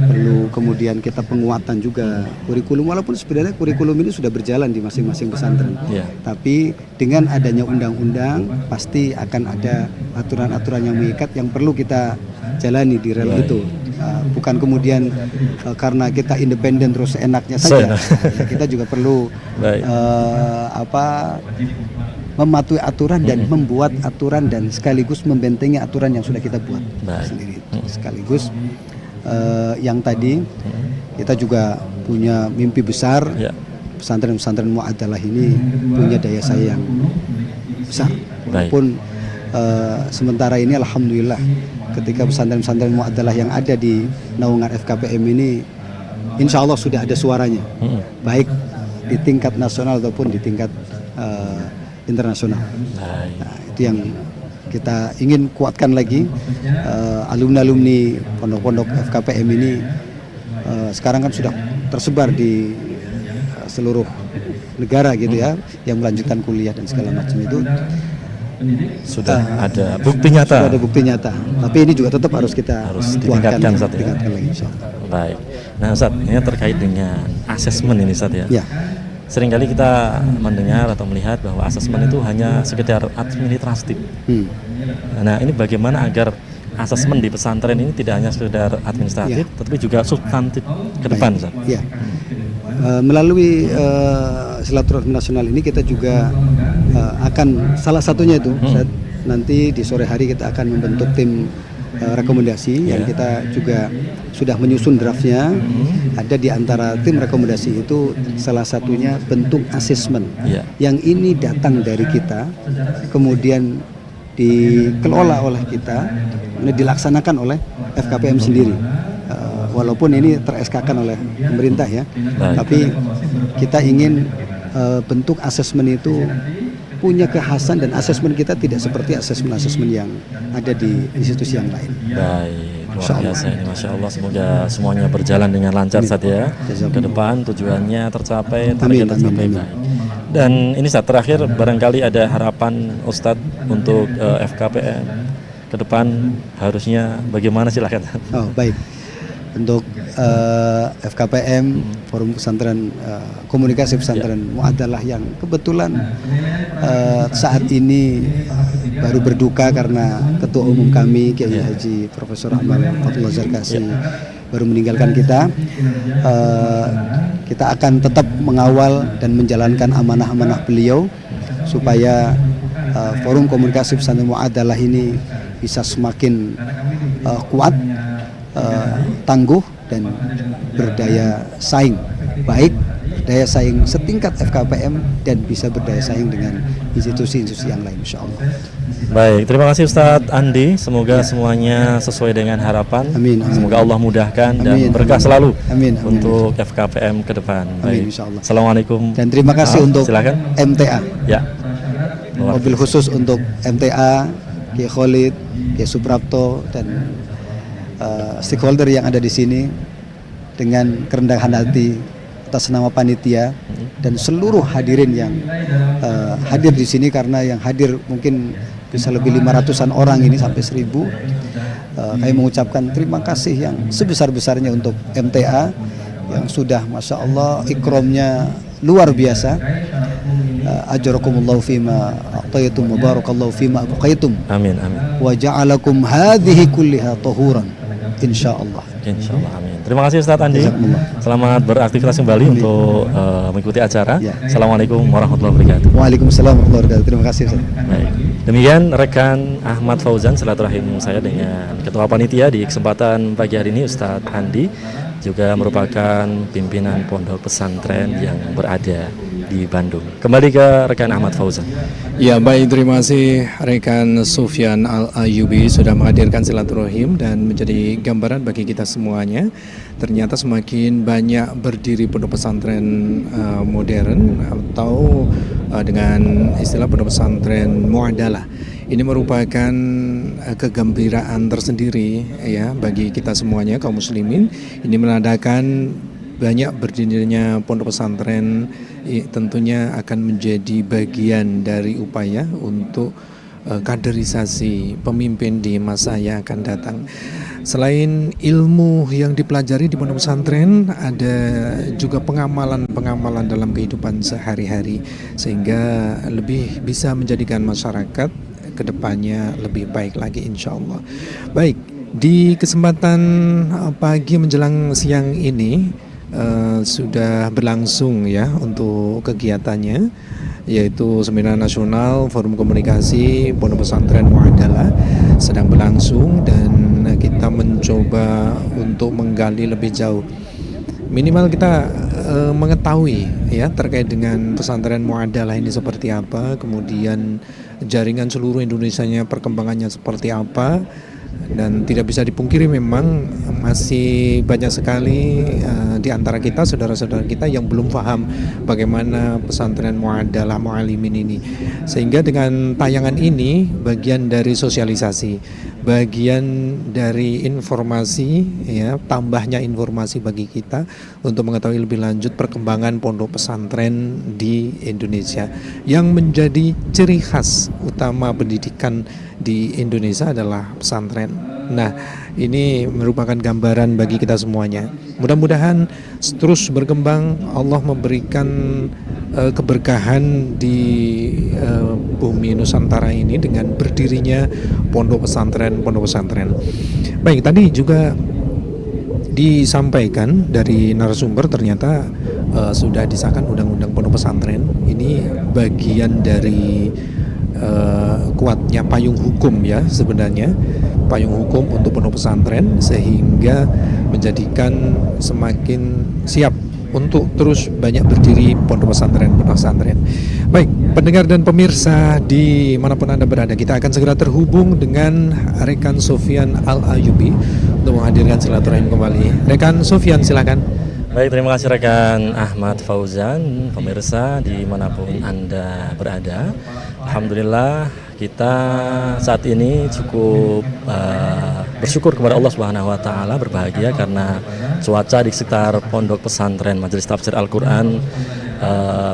perlu kemudian kita penguatan juga kurikulum, walaupun sebenarnya kurikulum ini sudah berjalan di masing-masing pesantren, tapi dengan adanya undang-undang pasti akan ada aturan-aturan yang mengikat yang perlu kita jalani di rel itu. Bukan kemudian karena kita independen terus enaknya saja. Kita juga perlu mematuhi aturan dan membuat aturan dan sekaligus membentengi aturan yang sudah kita buat sendiri. Sekaligus yang tadi kita juga punya mimpi besar, pesantren-pesantren muadalah ini punya daya saing yang besar. Walaupun sementara ini alhamdulillah ketika pesantren-pesantren muadalah yang ada di naungan FKPM ini insya Allah sudah ada suaranya, baik di tingkat nasional ataupun di tingkat internasional. Nah, itu yang kita ingin kuatkan lagi. Alumni-alumni pondok-pondok FKPM ini sekarang kan sudah tersebar di seluruh negara gitu ya, yang melanjutkan kuliah dan segala macam itu sudah ada bukti nyata. Sudah ada bukti nyata. Tapi ini juga tetap harus kita ditingkatkan lagi insyaallah. Baik. Nah Ustaz, ini terkait dengan asesmen ini Ustaz ya. Seringkali kita mendengar atau melihat bahwa asesmen itu hanya sekedar administratif. Nah ini bagaimana agar asesmen di pesantren ini tidak hanya sekedar administratif, tetapi juga substantif ke depan, Ustaz? Melalui silaturahmi nasional ini kita juga akan salah satunya itu nanti di sore hari kita akan membentuk tim rekomendasi yang kita juga sudah menyusun draftnya. Ada di antara tim rekomendasi itu salah satunya bentuk asesmen yang ini datang dari kita, kemudian dikelola oleh kita, dilaksanakan oleh FKPM sendiri. Walaupun ini ter-SK-kan oleh pemerintah ya, tapi kita ingin bentuk asesmen itu punya kekhasan dan asesmen kita tidak seperti asesmen-asesmen yang ada di institusi yang lain. Baik, luar biasa ini, Masya Allah. Semoga semuanya berjalan dengan lancar Ustaz ya. Ke depan tujuannya tercapai, target tercapai. Baik. Dan ini saat terakhir barangkali ada harapan Ustadz untuk FKPM ke depan harusnya bagaimana, silakan. Oh baik. untuk FKPM, Forum Pesantren Komunikasi Pesantren Mu'adalah yang kebetulan saat ini baru berduka karena Ketua Umum kami Kiai Haji Profesor Ahmad Fathullah Zarkasi baru meninggalkan kita. Kita akan tetap mengawal dan menjalankan amanah-amanah beliau supaya Forum Komunikasi Pesantren Mu'adalah ini bisa semakin kuat, tangguh dan berdaya saing, baik daya saing setingkat FKPM dan bisa berdaya saing dengan institusi-institusi yang lain, insya Allah. Baik, terima kasih Ustadz Andi. Semoga semuanya sesuai dengan harapan. Amin, amin. Semoga Allah mudahkan dan Amin, berkah amin. selalu Amin, amin. untuk FKPM ke depan. Amin, insya Allah. Assalamualaikum. Dan terima kasih untuk silakan. MTA. Ya. Mobil khusus untuk MTA, Kiai Khalid, Kiai Suprapto dan stakeholder yang ada di sini dengan kerendahan hati atas nama panitia dan seluruh hadirin yang hadir di sini, karena yang hadir mungkin bisa lebih 500-an orang ini sampai 1000. Kami mengucapkan terima kasih yang sebesar-besarnya untuk MTA yang sudah Masya Allah ikromnya luar biasa. Ajarakumullahu fima a'taytum wa barakallahu fima abqaitum. Amin, amin. Wa ja'alakum hadhihi kulliha tahuran insyaallah. Insyaallah, amin. Terima kasih Ustadz Andi. Jazakumullah. Selamat beraktivitas kembali untuk mengikuti acara. Ya. Assalamualaikum warahmatullahi wabarakatuh. Waalaikumsalam warahmatullahi wabarakatuh. Terima kasih Ustaz. Baik. Demikian rekan Ahmad Fauzan silaturahim saya dengan Ketua Panitia di kesempatan pagi hari ini Ustadz Andi, juga merupakan pimpinan pondok pesantren yang berada di Bandung. Kembali ke rekan Ahmad Fauzan. Ya, baik, terima kasih rekan Sufyan Al-Ayubi sudah menghadirkan silaturahim dan menjadi gambaran bagi kita semuanya. Ternyata semakin banyak berdiri pondok pesantren modern atau dengan istilah pondok pesantren mu'adalah. Ini merupakan kegembiraan tersendiri ya bagi kita semuanya kaum muslimin. Ini menandakan banyak berdirinya pondok pesantren tentunya akan menjadi bagian dari upaya untuk kaderisasi pemimpin di masa yang akan datang. Selain ilmu yang dipelajari di pondok pesantren, ada juga pengamalan dalam kehidupan sehari-hari sehingga lebih bisa menjadikan masyarakat kedepannya lebih baik lagi insya Allah. Baik, di kesempatan pagi menjelang siang ini sudah berlangsung ya untuk kegiatannya, yaitu Seminar Nasional Forum Komunikasi Pondok Pesantren Mu'adalah sedang berlangsung dan kita mencoba untuk menggali lebih jauh. Minimal kita mengetahui ya terkait dengan pesantren Mu'adalah ini seperti apa, kemudian jaringan seluruh Indonesianya perkembangannya seperti apa. Dan tidak bisa dipungkiri memang masih banyak sekali di antara kita, saudara-saudara kita yang belum paham bagaimana pesantren Mu'adalah Mu'alimin ini. Sehingga dengan tayangan ini bagian dari sosialisasi, bagian dari informasi ya, tambahnya informasi bagi kita untuk mengetahui lebih lanjut perkembangan pondok pesantren di Indonesia. Yang menjadi ciri khas utama pendidikan di Indonesia adalah pesantren. Nah, ini merupakan gambaran bagi kita semuanya. Mudah-mudahan terus berkembang, Allah memberikan keberkahan di bumi Nusantara ini dengan berdirinya pondok pesantren. Baik, tadi juga disampaikan dari narasumber ternyata sudah disahkan undang-undang pondok pesantren. Ini bagian dari kuatnya payung hukum ya sebenarnya, payung hukum untuk pondok pesantren sehingga menjadikan semakin siap untuk terus banyak berdiri pondok pesantren. Baik, pendengar dan pemirsa dimanapun Anda berada, kita akan segera terhubung dengan rekan Sufyan Al-Ayubi untuk menghadirkan silaturahim kembali. Rekan Sufyan, silakan. Baik, terima kasih rekan Ahmad Fauzan. Pemirsa dimanapun Anda berada, alhamdulillah kita saat ini cukup bersyukur kepada Allah Subhanahu wa taala, berbahagia karena cuaca di sekitar pondok pesantren Majelis Tafsir Al-Qur'an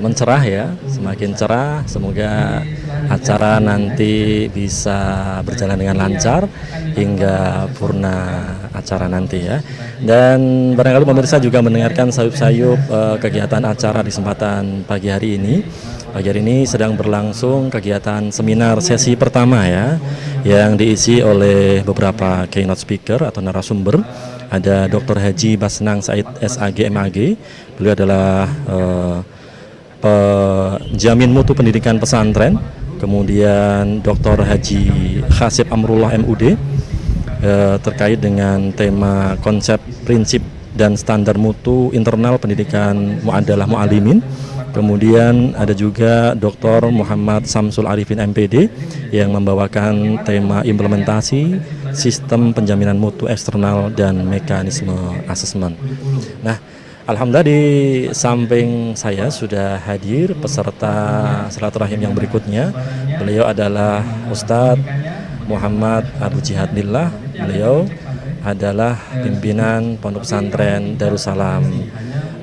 mencerah ya, semakin cerah. Semoga acara nanti bisa berjalan dengan lancar hingga purna acara nanti ya. Dan barangkali pemirsa juga mendengarkan sayup-sayup kegiatan acara di kesempatan pagi hari ini. Pagi hari ini sedang berlangsung kegiatan seminar sesi pertama ya, yang diisi oleh beberapa keynote speaker atau narasumber. Ada Dr. Haji Basnang Said SAG MAG, beliau adalah penjamin mutu pendidikan pesantren. Kemudian Dr. Haji Khasib Amrullah MUD terkait dengan tema konsep, prinsip, dan standar mutu internal pendidikan Mu'adalah Mu'alimin. Kemudian ada juga Dr. Muhammad Samsul Arifin MPD yang membawakan tema implementasi sistem penjaminan mutu eksternal dan mekanisme asesmen. Nah, alhamdulillah di samping saya sudah hadir peserta silaturahim yang berikutnya. Beliau adalah Ustadz Muhammad Abu Jihad Lillah. Beliau adalah pimpinan Pondok Pesantren Darussalam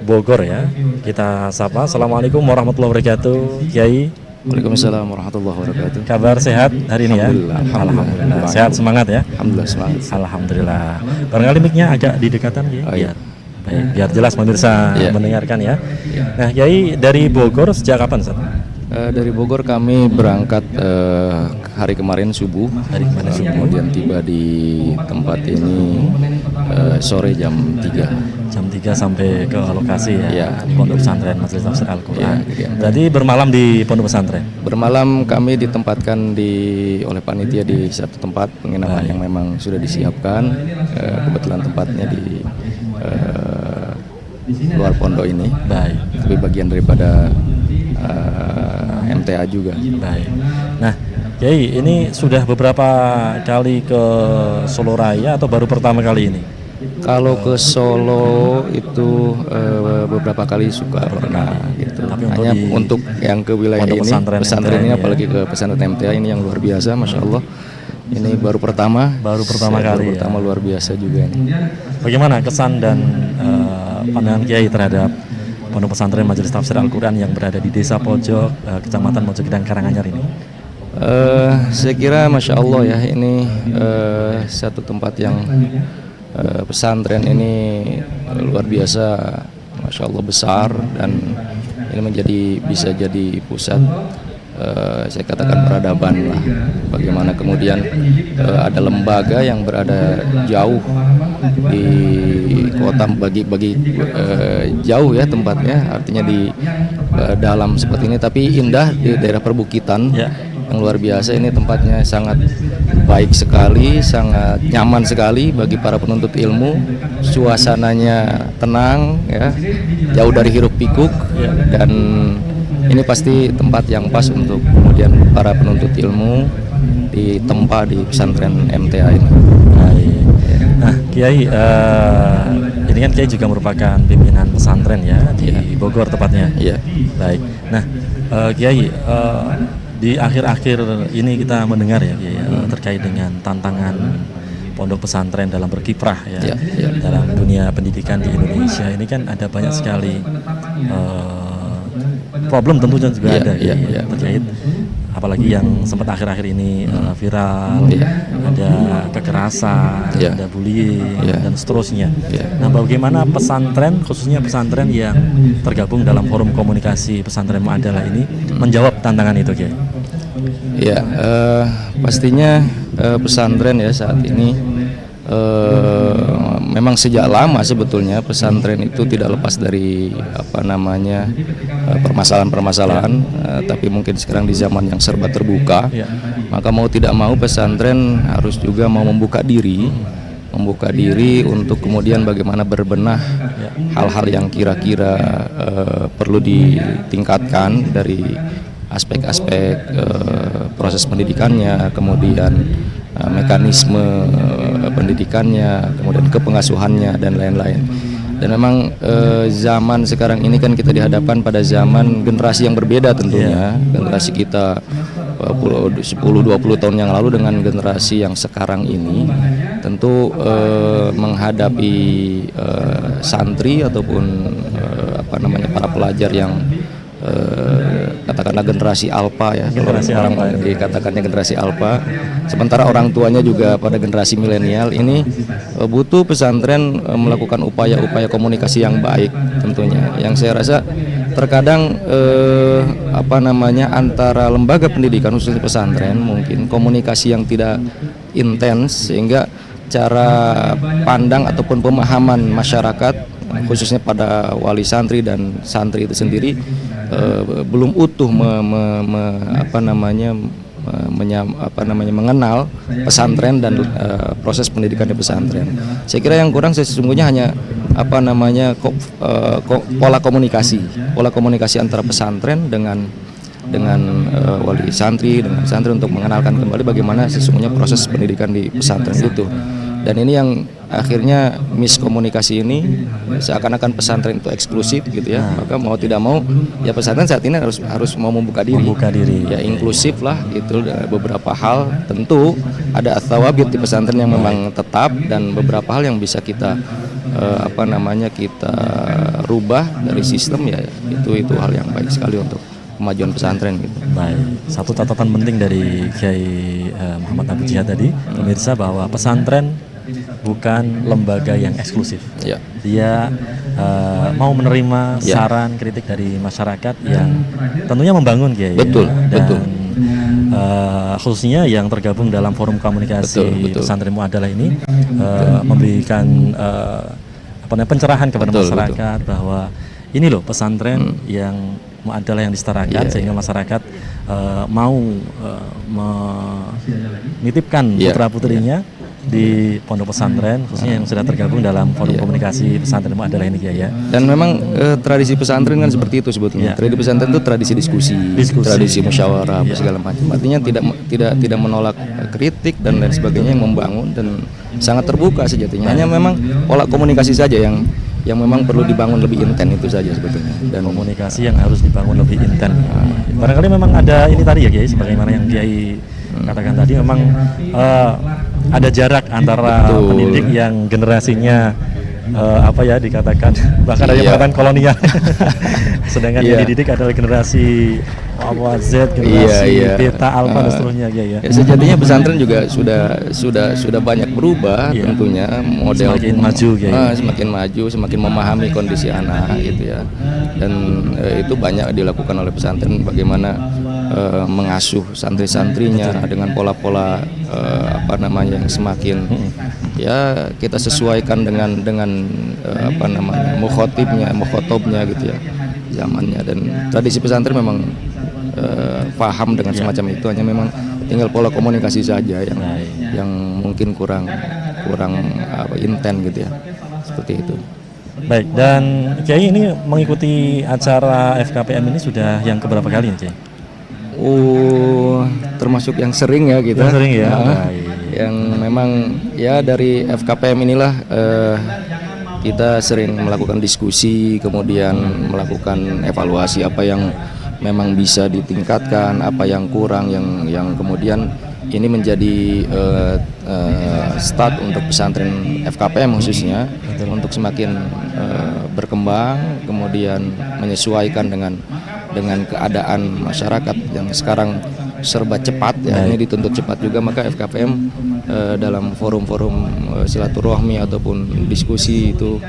Bogor ya. Kita sapa. Assalamualaikum warahmatullahi wabarakatuh, Kiai. Waalaikumsalam warahmatullahi wabarakatuh. Kabar sehat hari ini ya? Alhamdulillah. Sehat, semangat ya? Alhamdulillah semangat. Alhamdulillah. Barangkali mic-nya agak didekatan ya? Oh, iya. Baik, biar jelas pemirsa mendengarkan ya. Nah, Kiai dari Bogor sejak kapan, Ustaz? Dari Bogor kami berangkat hari kemarin subuh. Kemudian tiba di tempat ini sore jam 3. Jam 3 sampai ke lokasi ya, Ya. di Pondok Pesantren Majelis Tafsir Al-Quran. Ya. Berarti bermalam di Pondok Pesantren? Bermalam kami ditempatkan oleh panitia di satu tempat penginapan yang memang sudah disiapkan. Kebetulan tempatnya di luar pondok ini. Baik. Tapi bagian daripada MTA juga. Baik. Nah, Kiai, ini sudah beberapa kali ke Solo Raya atau baru pertama kali ini? Kalau ke Solo itu beberapa kali suka pernah gitu. Tapi Hanya untuk yang ke wilayah Pondok ini pesantren ini MTA, apalagi ke pesantren MTA ini yang luar biasa, masya Allah. Ini baru pertama. Baru pertama kali. Pertama luar biasa juga ini. Bagaimana kesan dan pandangan Kiai terhadap Pondok Pesantren Majelis Tafsir Al-Quran yang berada di Desa Pojok, Kecamatan Mojokidang, Karanganyar ini? Saya kira masya Allah ya, ini satu tempat yang pesantren ini luar biasa, masya Allah besar, dan ini bisa jadi pusat saya katakan peradaban lah. Bagaimana kemudian ada lembaga yang berada jauh di kota, bagi jauh ya tempatnya, artinya di dalam seperti ini, tapi indah di daerah perbukitan yang luar biasa. Ini tempatnya sangat baik sekali, sangat nyaman sekali bagi para penuntut ilmu. Suasananya tenang ya, jauh dari hiruk pikuk, dan ini pasti tempat yang pas untuk kemudian para penuntut ilmu ditempa di pesantren MTA ini. Nah, Kiai, ini kan Kiai juga merupakan pimpinan pesantren ya di Bogor tepatnya. Iya. Baik. Nah, Kiai, di akhir-akhir ini kita mendengar ya, Kiai, terkait dengan tantangan pondok pesantren dalam berkiprah ya, dalam dunia pendidikan di Indonesia. Ini kan ada banyak sekali problem tentunya juga ada terkait, apalagi yang sempat akhir-akhir ini viral, ada kekerasan, ada bullying dan seterusnya. Nah, bagaimana pesantren, khususnya pesantren yang tergabung dalam forum komunikasi pesantren Mu'adalah ini menjawab tantangan itu, Kiai? Ya, pastinya pesantren ya saat ini memang sejak lama sebetulnya pesantren itu tidak lepas dari permasalahan-permasalahan, tapi mungkin sekarang di zaman yang serba terbuka, maka mau tidak mau pesantren harus juga mau membuka diri untuk kemudian bagaimana berbenah hal-hal yang kira-kira perlu ditingkatkan dari aspek-aspek proses pendidikannya, kemudian mekanisme pendidikannya, kemudian kepengasuhannya dan lain-lain. Dan memang zaman sekarang ini kan kita dihadapkan pada zaman generasi yang berbeda tentunya. Generasi kita 10-20 tahun yang lalu dengan generasi yang sekarang ini tentu menghadapi santri ataupun para pelajar yang katakanlah generasi alpha ya, Generasi kalau orang alpha, ya. dikatakannya generasi alpha. Sementara orang tuanya juga pada generasi milenial ini butuh pesantren melakukan upaya-upaya komunikasi yang baik tentunya. Yang saya rasa terkadang antara lembaga pendidikan khususnya pesantren mungkin komunikasi yang tidak intens, sehingga cara pandang ataupun pemahaman masyarakat khususnya pada wali santri dan santri itu sendiri belum utuh mengenal pesantren dan proses pendidikan di pesantren. Saya kira yang kurang sesungguhnya hanya pola komunikasi antara pesantren dengan wali santri dengan santri untuk mengenalkan kembali bagaimana sesungguhnya proses pendidikan di pesantren itu. Dan ini yang akhirnya miskomunikasi ini seakan-akan pesantren itu eksklusif gitu ya. Maka mau tidak mau ya pesantren saat ini harus mau membuka diri. Ya inklusif lah gitu. Beberapa hal tentu ada thawabit di pesantren yang memang tetap, dan beberapa hal yang bisa kita kita rubah dari sistem, ya itu hal yang baik sekali untuk kemajuan pesantren gitu. Baik, satu catatan penting dari Kiai Muhammad Abu Jihad tadi, pemirsa, bahwa pesantren bukan lembaga yang eksklusif. Ya. Dia mau menerima saran kritik dari masyarakat yang tentunya membangun, Kiai. Betul, Dan betul. Khususnya yang tergabung dalam forum komunikasi Betul. pesantren Muadalah ini memberikan pencerahan kepada masyarakat bahwa ini loh pesantren yang Muadalah yang disetarakan, sehingga masyarakat mau menitipkan putra-putrinya di pondok pesantren, khususnya yang sudah tergabung dalam forum komunikasi pesantren Muadalah ini, Kiai ya. Dan memang tradisi pesantren kan seperti itu sebetulnya. Tradisi pesantren itu tradisi diskusi. Tradisi musyawarah segala macam. Artinya tidak menolak kritik dan lain sebagainya, yang membangun dan sangat terbuka sejatinya. Hanya memang pola komunikasi saja yang memang perlu dibangun lebih intens, itu saja sebetulnya. Dan komunikasi yang harus dibangun lebih intens. Barangkali memang ada ini tadi ya, Kiai, sebagaimana yang Kiai katakan tadi, memang ada jarak antara pendidik yang generasinya dikatakan bahkan ada yang mengatakan kolonial, sedangkan yang dididik adalah generasi Z, generasi beta, alpha dan seterusnya, ya. Sejatinya pesantren juga sudah banyak berubah, tentunya model semakin maju, semakin maju, semakin memahami kondisi anak gitu ya. Dan itu banyak dilakukan oleh pesantren, bagaimana mengasuh santri-santrinya dengan pola-pola yang semakin kita sesuaikan dengan mukhotobnya gitu ya, zamannya. Dan tradisi pesantren memang paham dengan semacam itu, hanya memang tinggal pola komunikasi saja yang mungkin kurang intens gitu ya, seperti itu. Baik, dan Kiai ini mengikuti acara FKPM ini sudah yang keberapa kali nih, Kiai? Termasuk yang sering ya kita. Yang sering ya. Yang memang ya dari FKPM inilah kita sering melakukan diskusi, kemudian melakukan evaluasi apa yang memang bisa ditingkatkan, apa yang kurang, yang kemudian ini menjadi start untuk pesantren FKPM khususnya untuk semakin berkembang, kemudian menyesuaikan dengan keadaan masyarakat yang sekarang serba cepat ya. Ini dituntut cepat juga, maka FKPM dalam forum-forum silaturahmi ataupun diskusi itu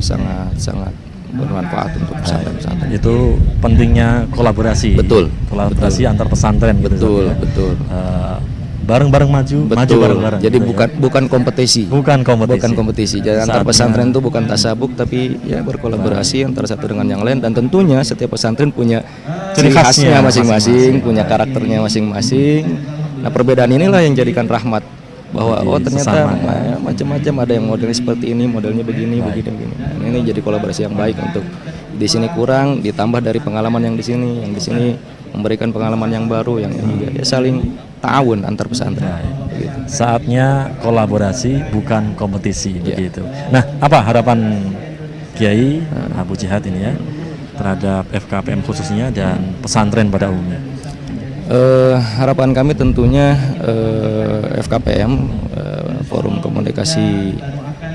sangat bermanfaat untuk pesantren-pesantren. Itu pentingnya kolaborasi. Betul. Kolaborasi antar pesantren. Betul. Bareng-bareng maju bareng-bareng. Jadi bukan kompetisi. Bukan kompetisi. Jadi antar pesantren itu bukan tasabuk, tapi ya berkolaborasi antara satu dengan yang lain. Dan tentunya setiap pesantren punya ciri khasnya masing-masing, punya karakternya masing-masing. Nah, perbedaan inilah yang jadikan rahmat, bahwa ternyata macam-macam, ada yang modelnya seperti ini, modelnya begini. Nah, ini jadi kolaborasi yang baik untuk di sini kurang, ditambah dari pengalaman yang di sini memberikan pengalaman yang baru, yang juga ya saling ta'awun antar pesantren. Begitu. Saatnya kolaborasi bukan kompetisi, begitu. Nah, apa harapan Kiai Abu Jihad ini ya terhadap FKPM khususnya dan pesantren pada umumnya? Harapan kami tentunya FKPM, Forum Komunikasi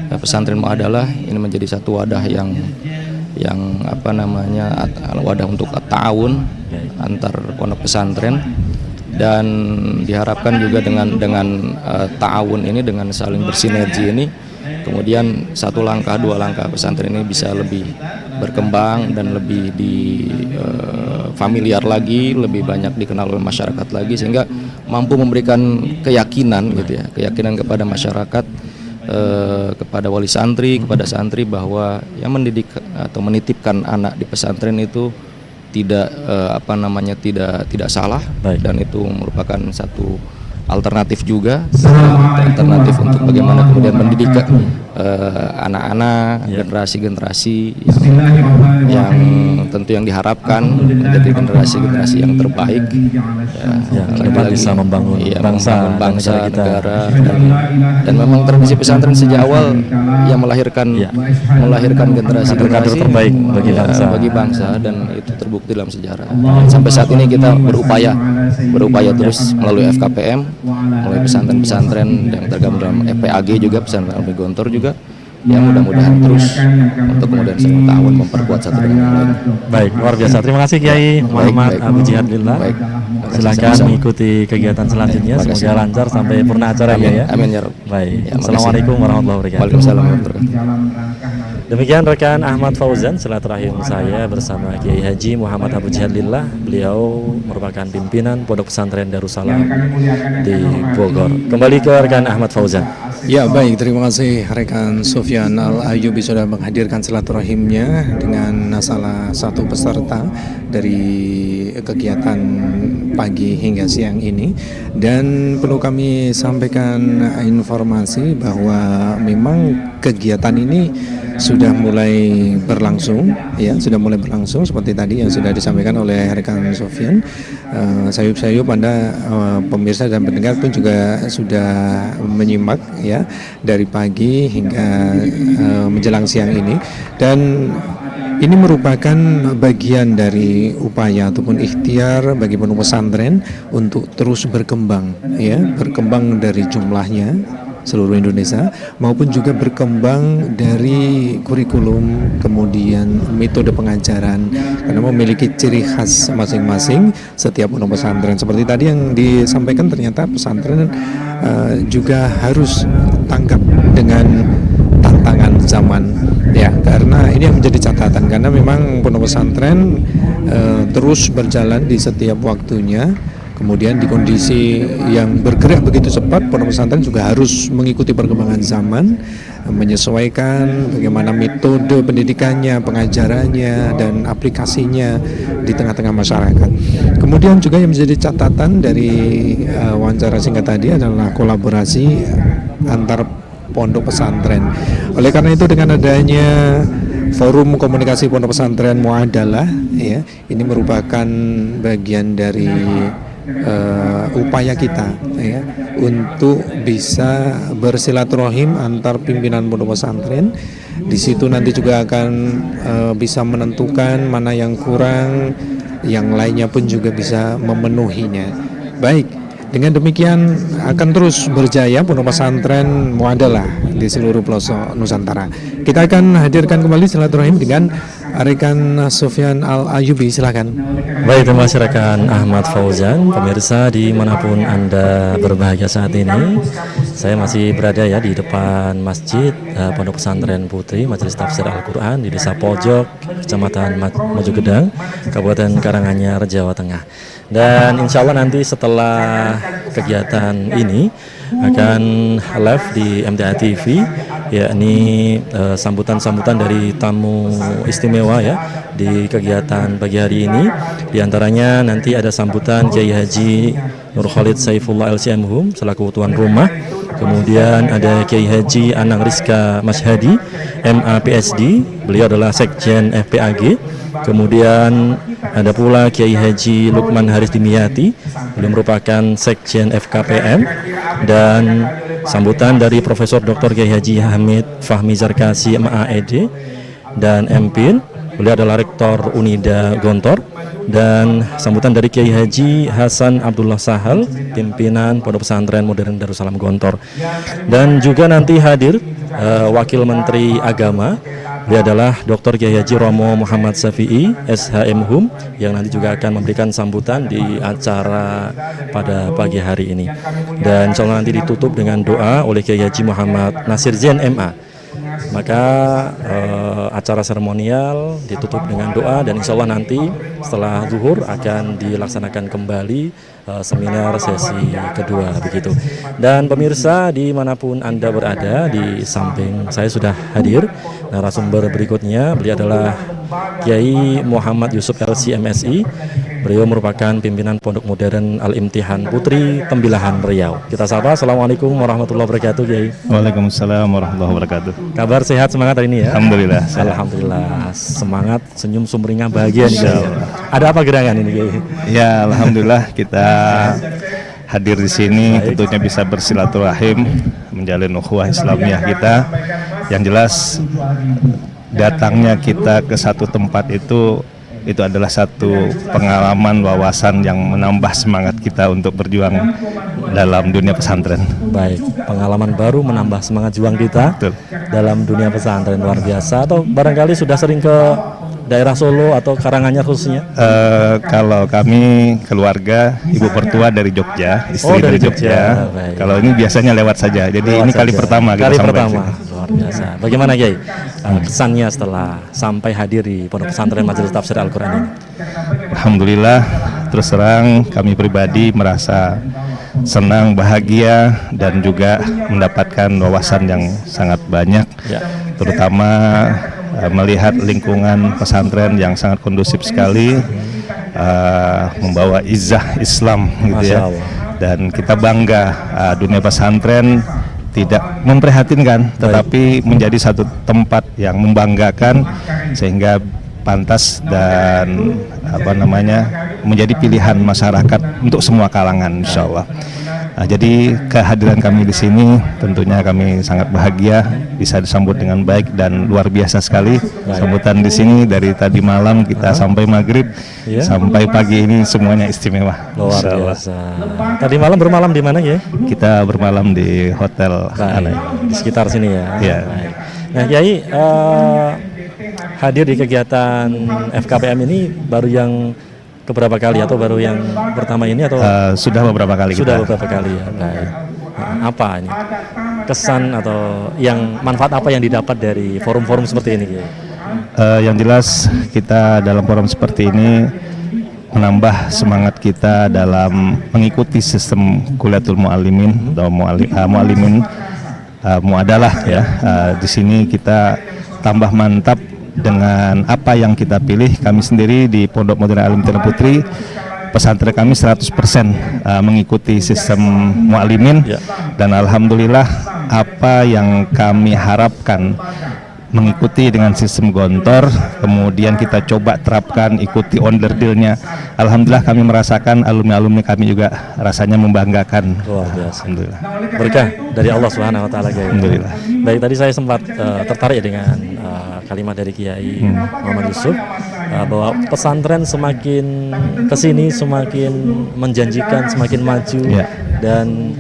Pesantren Muadalah, ini menjadi satu wadah yang wadah untuk ta'awun antar pondok pesantren, dan diharapkan juga dengan ta'awun ini, dengan saling bersinergi ini, kemudian 1 langkah 2 langkah pesantren ini bisa lebih berkembang dan lebih familiar lagi, lebih banyak dikenal oleh masyarakat lagi, sehingga mampu memberikan keyakinan gitu ya, keyakinan kepada masyarakat, kepada wali santri, kepada santri, bahwa yang mendidik atau menitipkan anak di pesantren itu tidak tidak salah. Baik. Dan itu merupakan satu alternatif juga, alternatif untuk bagaimana kemudian mendidik anak-anak, generasi-generasi yang tentu yang diharapkan menjadi generasi-generasi yang terbaik, Ya, lagi bisa membangun bangsa, bangsa, dan negara kita. negara, dan memang tradisi pesantren sejak awal yang melahirkan generasi Kader-kader terbaik bagi bangsa. dan itu terbukti dalam sejarah. Sampai saat ini kita berupaya terus melalui FKPM, melalui pesantren-pesantren yang tergabung dalam FPAG juga, pesantren Alumni Gontor juga, yang mudah-mudahan terus untuk kemudian saling tahun memperkuat satu dengan yang lain. Baik, luar biasa. Terima kasih Kiai Muhammad Abu Jihad Lillah. Baik. Silakan mengikuti kegiatan selanjutnya. Semoga lancar sampai purna acara ya. Amin ya Rabb. Baik. Ya, Assalamualaikum warahmatullahi wabarakatuh. Waalaikumsalam warahmatullahi wabarakatuh. Demikian rekan Ahmad Fauzan silaturahim saya bersama Kiai Haji Muhammad Abu Jihad Lillah. Beliau merupakan pimpinan Pondok Pesantren Darussalam di Bogor. Kembali ke rekan Ahmad Fauzan. Ya baik, terima kasih rekan Sufyan Al-Ayyubi sudah menghadirkan silaturahimnya dengan salah satu peserta dari kegiatan pagi hingga siang ini. Dan perlu kami sampaikan informasi bahwa memang kegiatan ini sudah mulai berlangsung, ya sudah mulai berlangsung seperti tadi yang sudah disampaikan oleh rekan Sufyan. Sayup-sayup Anda pemirsa dan pendengar pun juga sudah menyimak ya dari pagi hingga menjelang siang ini, dan ini merupakan bagian dari upaya ataupun ikhtiar bagi pondok pesantren untuk terus berkembang, ya berkembang dari jumlahnya seluruh Indonesia maupun juga berkembang dari kurikulum, kemudian metode pengajaran, karena memiliki ciri khas masing-masing setiap pondok pesantren. Seperti tadi yang disampaikan, ternyata pesantren juga harus tanggap dengan tantangan zaman, ya karena ini yang menjadi catatan, karena memang pondok pesantren terus berjalan di setiap waktunya. Kemudian di kondisi yang bergerak begitu cepat, pondok pesantren juga harus mengikuti perkembangan zaman, menyesuaikan bagaimana metode pendidikannya, pengajarannya, dan aplikasinya di tengah-tengah masyarakat. Kemudian juga yang menjadi catatan dari wawancara singkat tadi adalah kolaborasi antar pondok pesantren. Oleh karena itu, dengan adanya Forum Komunikasi Pondok Pesantren Muadalah, ya, ini merupakan bagian dari upaya kita ya untuk bisa bersilaturahim antar pimpinan pondok pesantren. Di situ nanti juga akan bisa menentukan mana yang kurang, yang lainnya pun juga bisa memenuhinya. Baik, dengan demikian akan terus berjaya pondok pesantren Muadalah di seluruh pelosok Nusantara. Kita akan hadirkan kembali silaturahim dengan rekan Sufyan Al-Ayyubi, silakan. Baik, terima kasih rekan Ahmad Fauzan. Pemirsa dimanapun Anda berbahagia saat ini, saya masih berada ya di depan Masjid Pondok Pesantren Putri Majelis Tafsir Al-Quran di Desa Pojok, Kecamatan Mojogedang, Kabupaten Karanganyar, Jawa Tengah. Dan insya Allah nanti setelah kegiatan ini akan live di MTA TV, yakni sambutan-sambutan dari tamu istimewa ya di kegiatan pagi hari ini. Di antaranya nanti ada sambutan Kiai Haji Nur Khalid Saifullah LCMhum selaku tuan rumah. Kemudian ada Kiai Haji Anang Rizka Masyhadi, MA PhD, beliau adalah Sekjen FPAG. Kemudian ada pula Kiai Haji Lukman Haris Dimyati, beliau merupakan Sekjen FKPM. Dan sambutan dari Profesor Dr. Kiai Haji Hamid Fahmi Zarkasi MAED dan MPin, beliau adalah Rektor Unida Gontor. Dan sambutan dari Kiai Haji Hasan Abdullah Sahal, pimpinan Pondok Pesantren Modern Darussalam Gontor. Dan juga nanti hadir Wakil Menteri Agama Beliau adalah Dr. Kiai Haji Romo Muhammad Syafi'i, SHM Hum, yang nanti juga akan memberikan sambutan di acara pada pagi hari ini. Dan insya Allah nanti ditutup dengan doa oleh Kiai Haji Muhammad Nasir Zain MA. Maka acara seremonial ditutup dengan doa, dan insya Allah nanti setelah zuhur akan dilaksanakan kembali seminar sesi kedua begitu. Dan pemirsa dimanapun Anda berada, di samping saya sudah hadir narasumber berikutnya. Beliau adalah Kiai Muhammad Yusuf LC MSI. Beliau merupakan pimpinan Pondok Modern Al-Imtihan Putri Tembilahan Riau. Kita sapa, Assalamualaikum warahmatullahi wabarakatuh, Kiai. Waalaikumsalam warahmatullahi wabarakatuh. Kabar sehat, semangat hari ini ya? Alhamdulillah. Alhamdulillah, semangat, senyum sumringah, bahagia nih, Kiai. Ada apa gerangan ini, Kiai? Ya, alhamdulillah kita hadir di sini tentunya bisa bersilaturahim, menjalin ukhuwah Islamiyah kita. Yang jelas datangnya kita ke satu tempat itu adalah satu pengalaman, wawasan yang menambah semangat kita untuk berjuang dalam dunia pesantren. Baik, pengalaman baru menambah semangat juang kita. Betul. Dalam dunia pesantren, luar biasa. Atau barangkali sudah sering ke daerah Solo atau Karanganyar khususnya? Kalau kami keluarga, ibu mertua dari Jogja, istri dari dari Jogja. Baik. Kalau ini biasanya lewat saja. Jadi Lewat ini kali saja. pertama kita Kali sampai pertama, sini. luar biasa. Bagaimana, Kiai, kesannya setelah sampai hadir di Pondok Pesantren Majelis Tafsir Al-Quran ini? Alhamdulillah, terus terang kami pribadi merasa senang, bahagia, dan juga mendapatkan wawasan yang sangat banyak, Ya. terutama melihat lingkungan pesantren yang sangat kondusif sekali, membawa izah Islam gitu Masya ya. Allah. Dan kita bangga dunia pesantren tidak memprihatinkan, tetapi menjadi satu tempat yang membanggakan, sehingga pantas dan menjadi pilihan masyarakat untuk semua kalangan, insya Allah. Nah, jadi kehadiran kami di sini tentunya kami sangat bahagia bisa disambut dengan baik dan luar biasa sekali. Sambutan di sini dari tadi malam kita sampai maghrib, sampai pagi ini semuanya istimewa. Luar Insya Allah. biasa. Tadi malam bermalam di mana, Kiai? Kita bermalam di hotel Alay. Di sekitar sini ya. Iya. Baik. Nah, Kiai, hadir di kegiatan FKPM ini baru yang keberapa kali, atau baru yang pertama ini, atau Sudah beberapa kali sudah kita. beberapa kali ya? Baik. Apa ini kesan atau manfaat apa yang didapat dari forum-forum seperti ini, Kiai? Yang jelas kita dalam forum seperti ini menambah semangat kita dalam mengikuti sistem kuliatul muallimin atau muallimin muadalah ya. Di sini kita tambah mantap dengan apa yang kita pilih. Kami sendiri di Pondok Modern Al-Imtihan Putri, pesantren kami 100% mengikuti sistem muallimin, dan alhamdulillah apa yang kami harapkan mengikuti dengan sistem gontor, kemudian kita coba terapkan, ikuti onderdilnya. Alhamdulillah kami merasakan alumni-alumni kami juga rasanya membanggakan. Luar biasa. Alhamdulillah. Berkah dari Allah Subhanahu wa taala, Kiai. Alhamdulillah. Baik, tadi saya sempat tertarik dengan kalimat dari Kiai Muhammad Yusuf, bahwa pesantren semakin kesini semakin menjanjikan, semakin maju, dan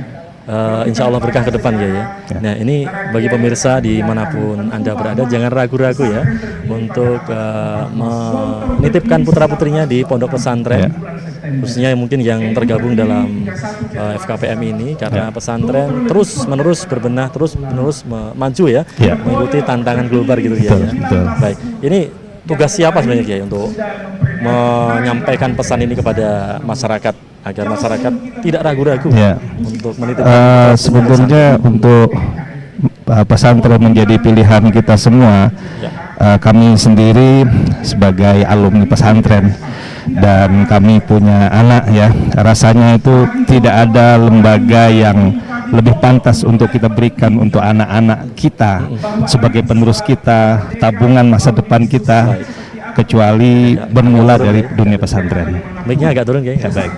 insya Allah berkah ke depan, ya. Nah, ini bagi pemirsa dimanapun Anda berada, jangan ragu-ragu ya untuk menitipkan putra-putrinya di pondok pesantren, khususnya mungkin yang tergabung dalam FKPM ini, karena pesantren terus-menerus berbenah, terus-menerus maju ya, mengikuti tantangan global gitu ya. Betul. Baik, ini tugas siapa sebenarnya, Kiai, untuk menyampaikan pesan ini kepada masyarakat, agar masyarakat tidak ragu-ragu untuk menitipkan? Sebetulnya untuk pesantren menjadi pilihan kita semua, kami sendiri sebagai alumni pesantren dan kami punya anak ya, rasanya itu tidak ada lembaga yang lebih pantas untuk kita berikan untuk anak-anak kita sebagai penerus kita, tabungan masa depan kita, kecuali bermula dari dunia pesantren. Mic-nya agak turun, Kiai. Baik.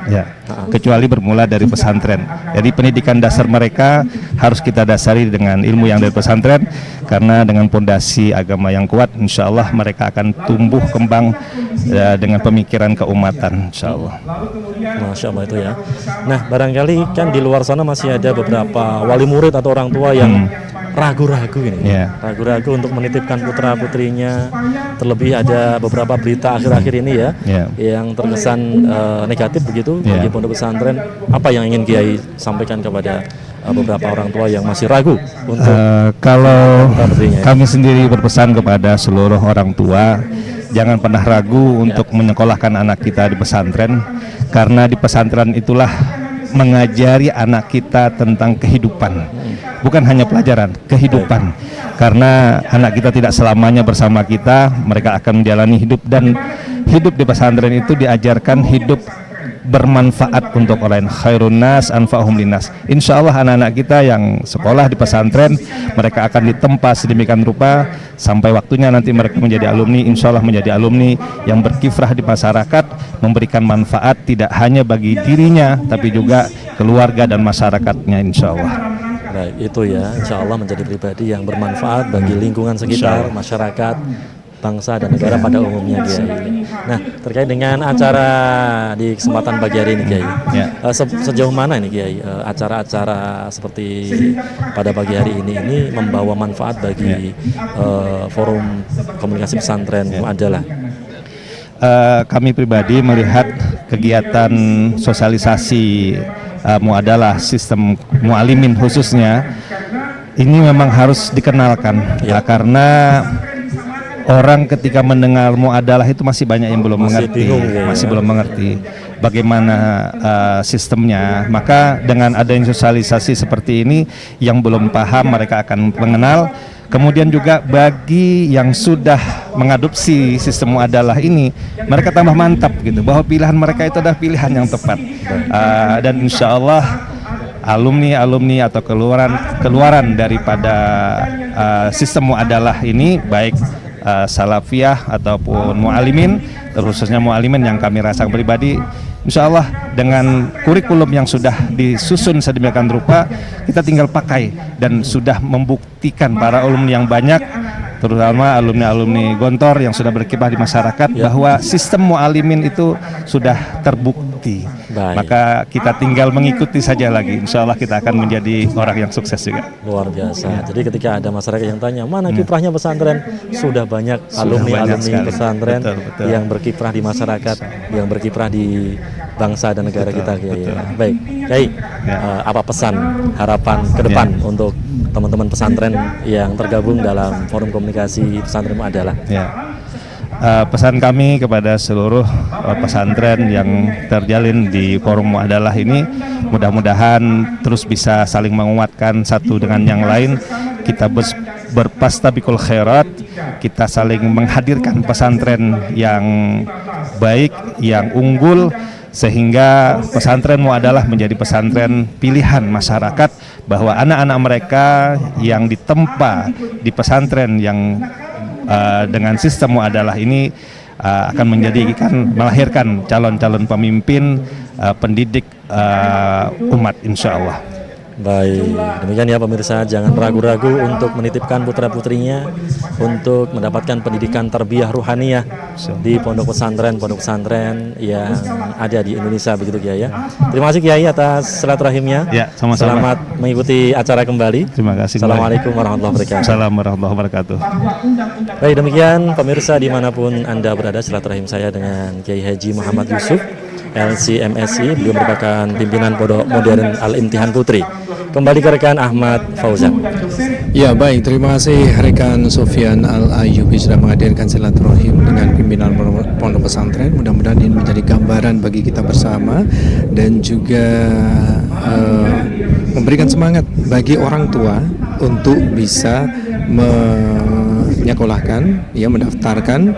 Ya, kecuali bermula dari pesantren. Jadi pendidikan dasar mereka harus kita dasari dengan ilmu yang dari pesantren, karena dengan pondasi agama yang kuat, insya Allah mereka akan tumbuh kembang dengan pemikiran keumatan, insya Allah. Masya Allah itu ya. Nah, barangkali kan di luar sana masih ada beberapa wali murid atau orang tua yang ragu-ragu ini, Ya. ragu-ragu untuk menitipkan putra putrinya. Terlebih ada beberapa berita akhir-akhir ini ya, Ya. yang terkesan negatif begitu Ya. bagi pondok pesantren. Apa yang ingin Kiai sampaikan kepada beberapa orang tua yang masih ragu untuk Kalau putra putrinya? kami sendiri berpesan kepada seluruh orang tua, jangan pernah ragu untuk menyekolahkan anak kita di pesantren, karena di pesantren itulah mengajari anak kita tentang kehidupan, bukan hanya pelajaran, kehidupan. Karena anak kita tidak selamanya bersama kita, mereka akan menjalani hidup, dan hidup di pesantren itu diajarkan hidup bermanfaat untuk orang lain. Khairun nas anfa'uhum linnas. Insya Allah anak-anak kita yang sekolah di pesantren, mereka akan ditempa sedemikian rupa sampai waktunya nanti mereka menjadi alumni. Insya Allah menjadi alumni yang berkiprah di masyarakat, memberikan manfaat tidak hanya bagi dirinya tapi juga keluarga dan masyarakatnya, insya Allah. Baik, itu ya, insya Allah menjadi pribadi yang bermanfaat bagi lingkungan sekitar, masyarakat, bangsa dan negara pada umumnya, Kiai. Nah, terkait dengan acara di kesempatan pagi hari ini, Kiai, Ya. sejauh mana ini, Kiai, acara-acara seperti pada pagi hari ini membawa manfaat bagi forum komunikasi pesantren Muadalah? Kami pribadi melihat kegiatan sosialisasi Muadalah, sistem mualimin khususnya, ini memang harus dikenalkan ya, karena orang ketika mendengar Muadalah itu masih banyak yang belum mengerti, bingung, ya, masih belum mengerti bagaimana sistemnya. Maka dengan adanya sosialisasi seperti ini, yang belum paham mereka akan mengenal. Kemudian juga bagi yang sudah mengadopsi sistem Muadalah ini, mereka tambah mantap gitu, bahwa pilihan mereka itu adalah pilihan yang tepat. Dan insya Allah alumni atau keluaran daripada sistem Muadalah ini, baik salafiyah ataupun mualimin, terkhususnya mualimin yang kami rasakan pribadi, insya Allah dengan kurikulum yang sudah disusun sedemikian rupa, kita tinggal pakai dan sudah membuktikan para alumni yang banyak, terutama alumni Gontor yang sudah berkiprah di masyarakat, bahwa sistem mualimin itu sudah terbukti. Baik. Maka kita tinggal mengikuti saja lagi, insya Allah kita akan menjadi orang yang sukses juga. Luar biasa. Jadi ketika ada masyarakat yang tanya mana kiprahnya pesantren, sudah banyak alumni sekali. pesantren Betul. yang berkiprah di masyarakat, yang berkiprah di bangsa dan negara kita, Kiai. Baik, Kiai, apa pesan, harapan ke depan untuk teman-teman pesantren yang tergabung dalam forum komunikasi pesantren Muadalah? Ya. Pesan kami kepada seluruh pesantren yang terjalin di forum Muadalah ini, mudah-mudahan terus bisa saling menguatkan satu dengan yang lain. Kita berpastabikul khairat, kita saling menghadirkan pesantren yang baik, yang unggul, sehingga pesantren Muadalah menjadi pesantren pilihan masyarakat, bahwa anak-anak mereka yang ditempa di pesantren yang dengan sistem Muadalah ini akan melahirkan calon-calon pemimpin, pendidik umat, insya Allah. Baik, demikian ya pemirsa, jangan ragu-ragu untuk menitipkan putra-putrinya untuk mendapatkan pendidikan tarbiyah ruhaniyah di pondok pesantren yang ada di Indonesia, begitu Kiai ya. Terima kasih Kiai atas silaturahimnya. Ya, sama-sama. Selamat mengikuti acara kembali. Terima kasih. Assalamualaikum warahmatullahi wabarakatuh. Assalamualaikum warahmatullahi wabarakatuh. Baik, demikian pemirsa dimanapun Anda berada, silaturahim saya dengan Kiai Haji Muhammad Yusuf, LCMSI. Beliau merupakan pimpinan Pondok Modern Al-Imtihan Putri. Kembali ke rekan Ahmad Fauzan. Ya baik, terima kasih rekan Sofyan Al-Ayyubi sudah menghadirkan silaturahim dengan pimpinan pondok pesantren. Mudah-mudahan ini menjadi gambaran bagi kita bersama dan juga memberikan semangat bagi orang tua untuk bisa menyekolahkan, ya, mendaftarkan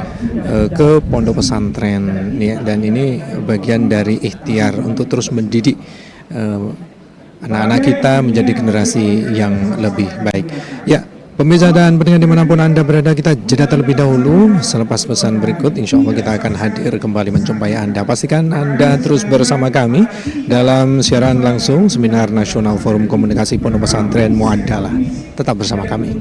ke pondok pesantren, ya, dan ini bagian dari ikhtiar untuk terus mendidik anak-anak kita menjadi generasi yang lebih baik. Ya, pemirsa dan pendengar dimanapun Anda berada, kita jeda terlebih dahulu. Selepas pesan berikut, insya Allah kita akan hadir kembali menjumpai Anda. Pastikan Anda terus bersama kami dalam siaran langsung Seminar Nasional Forum Komunikasi Pondok Pesantren Muadalah. Tetap bersama kami.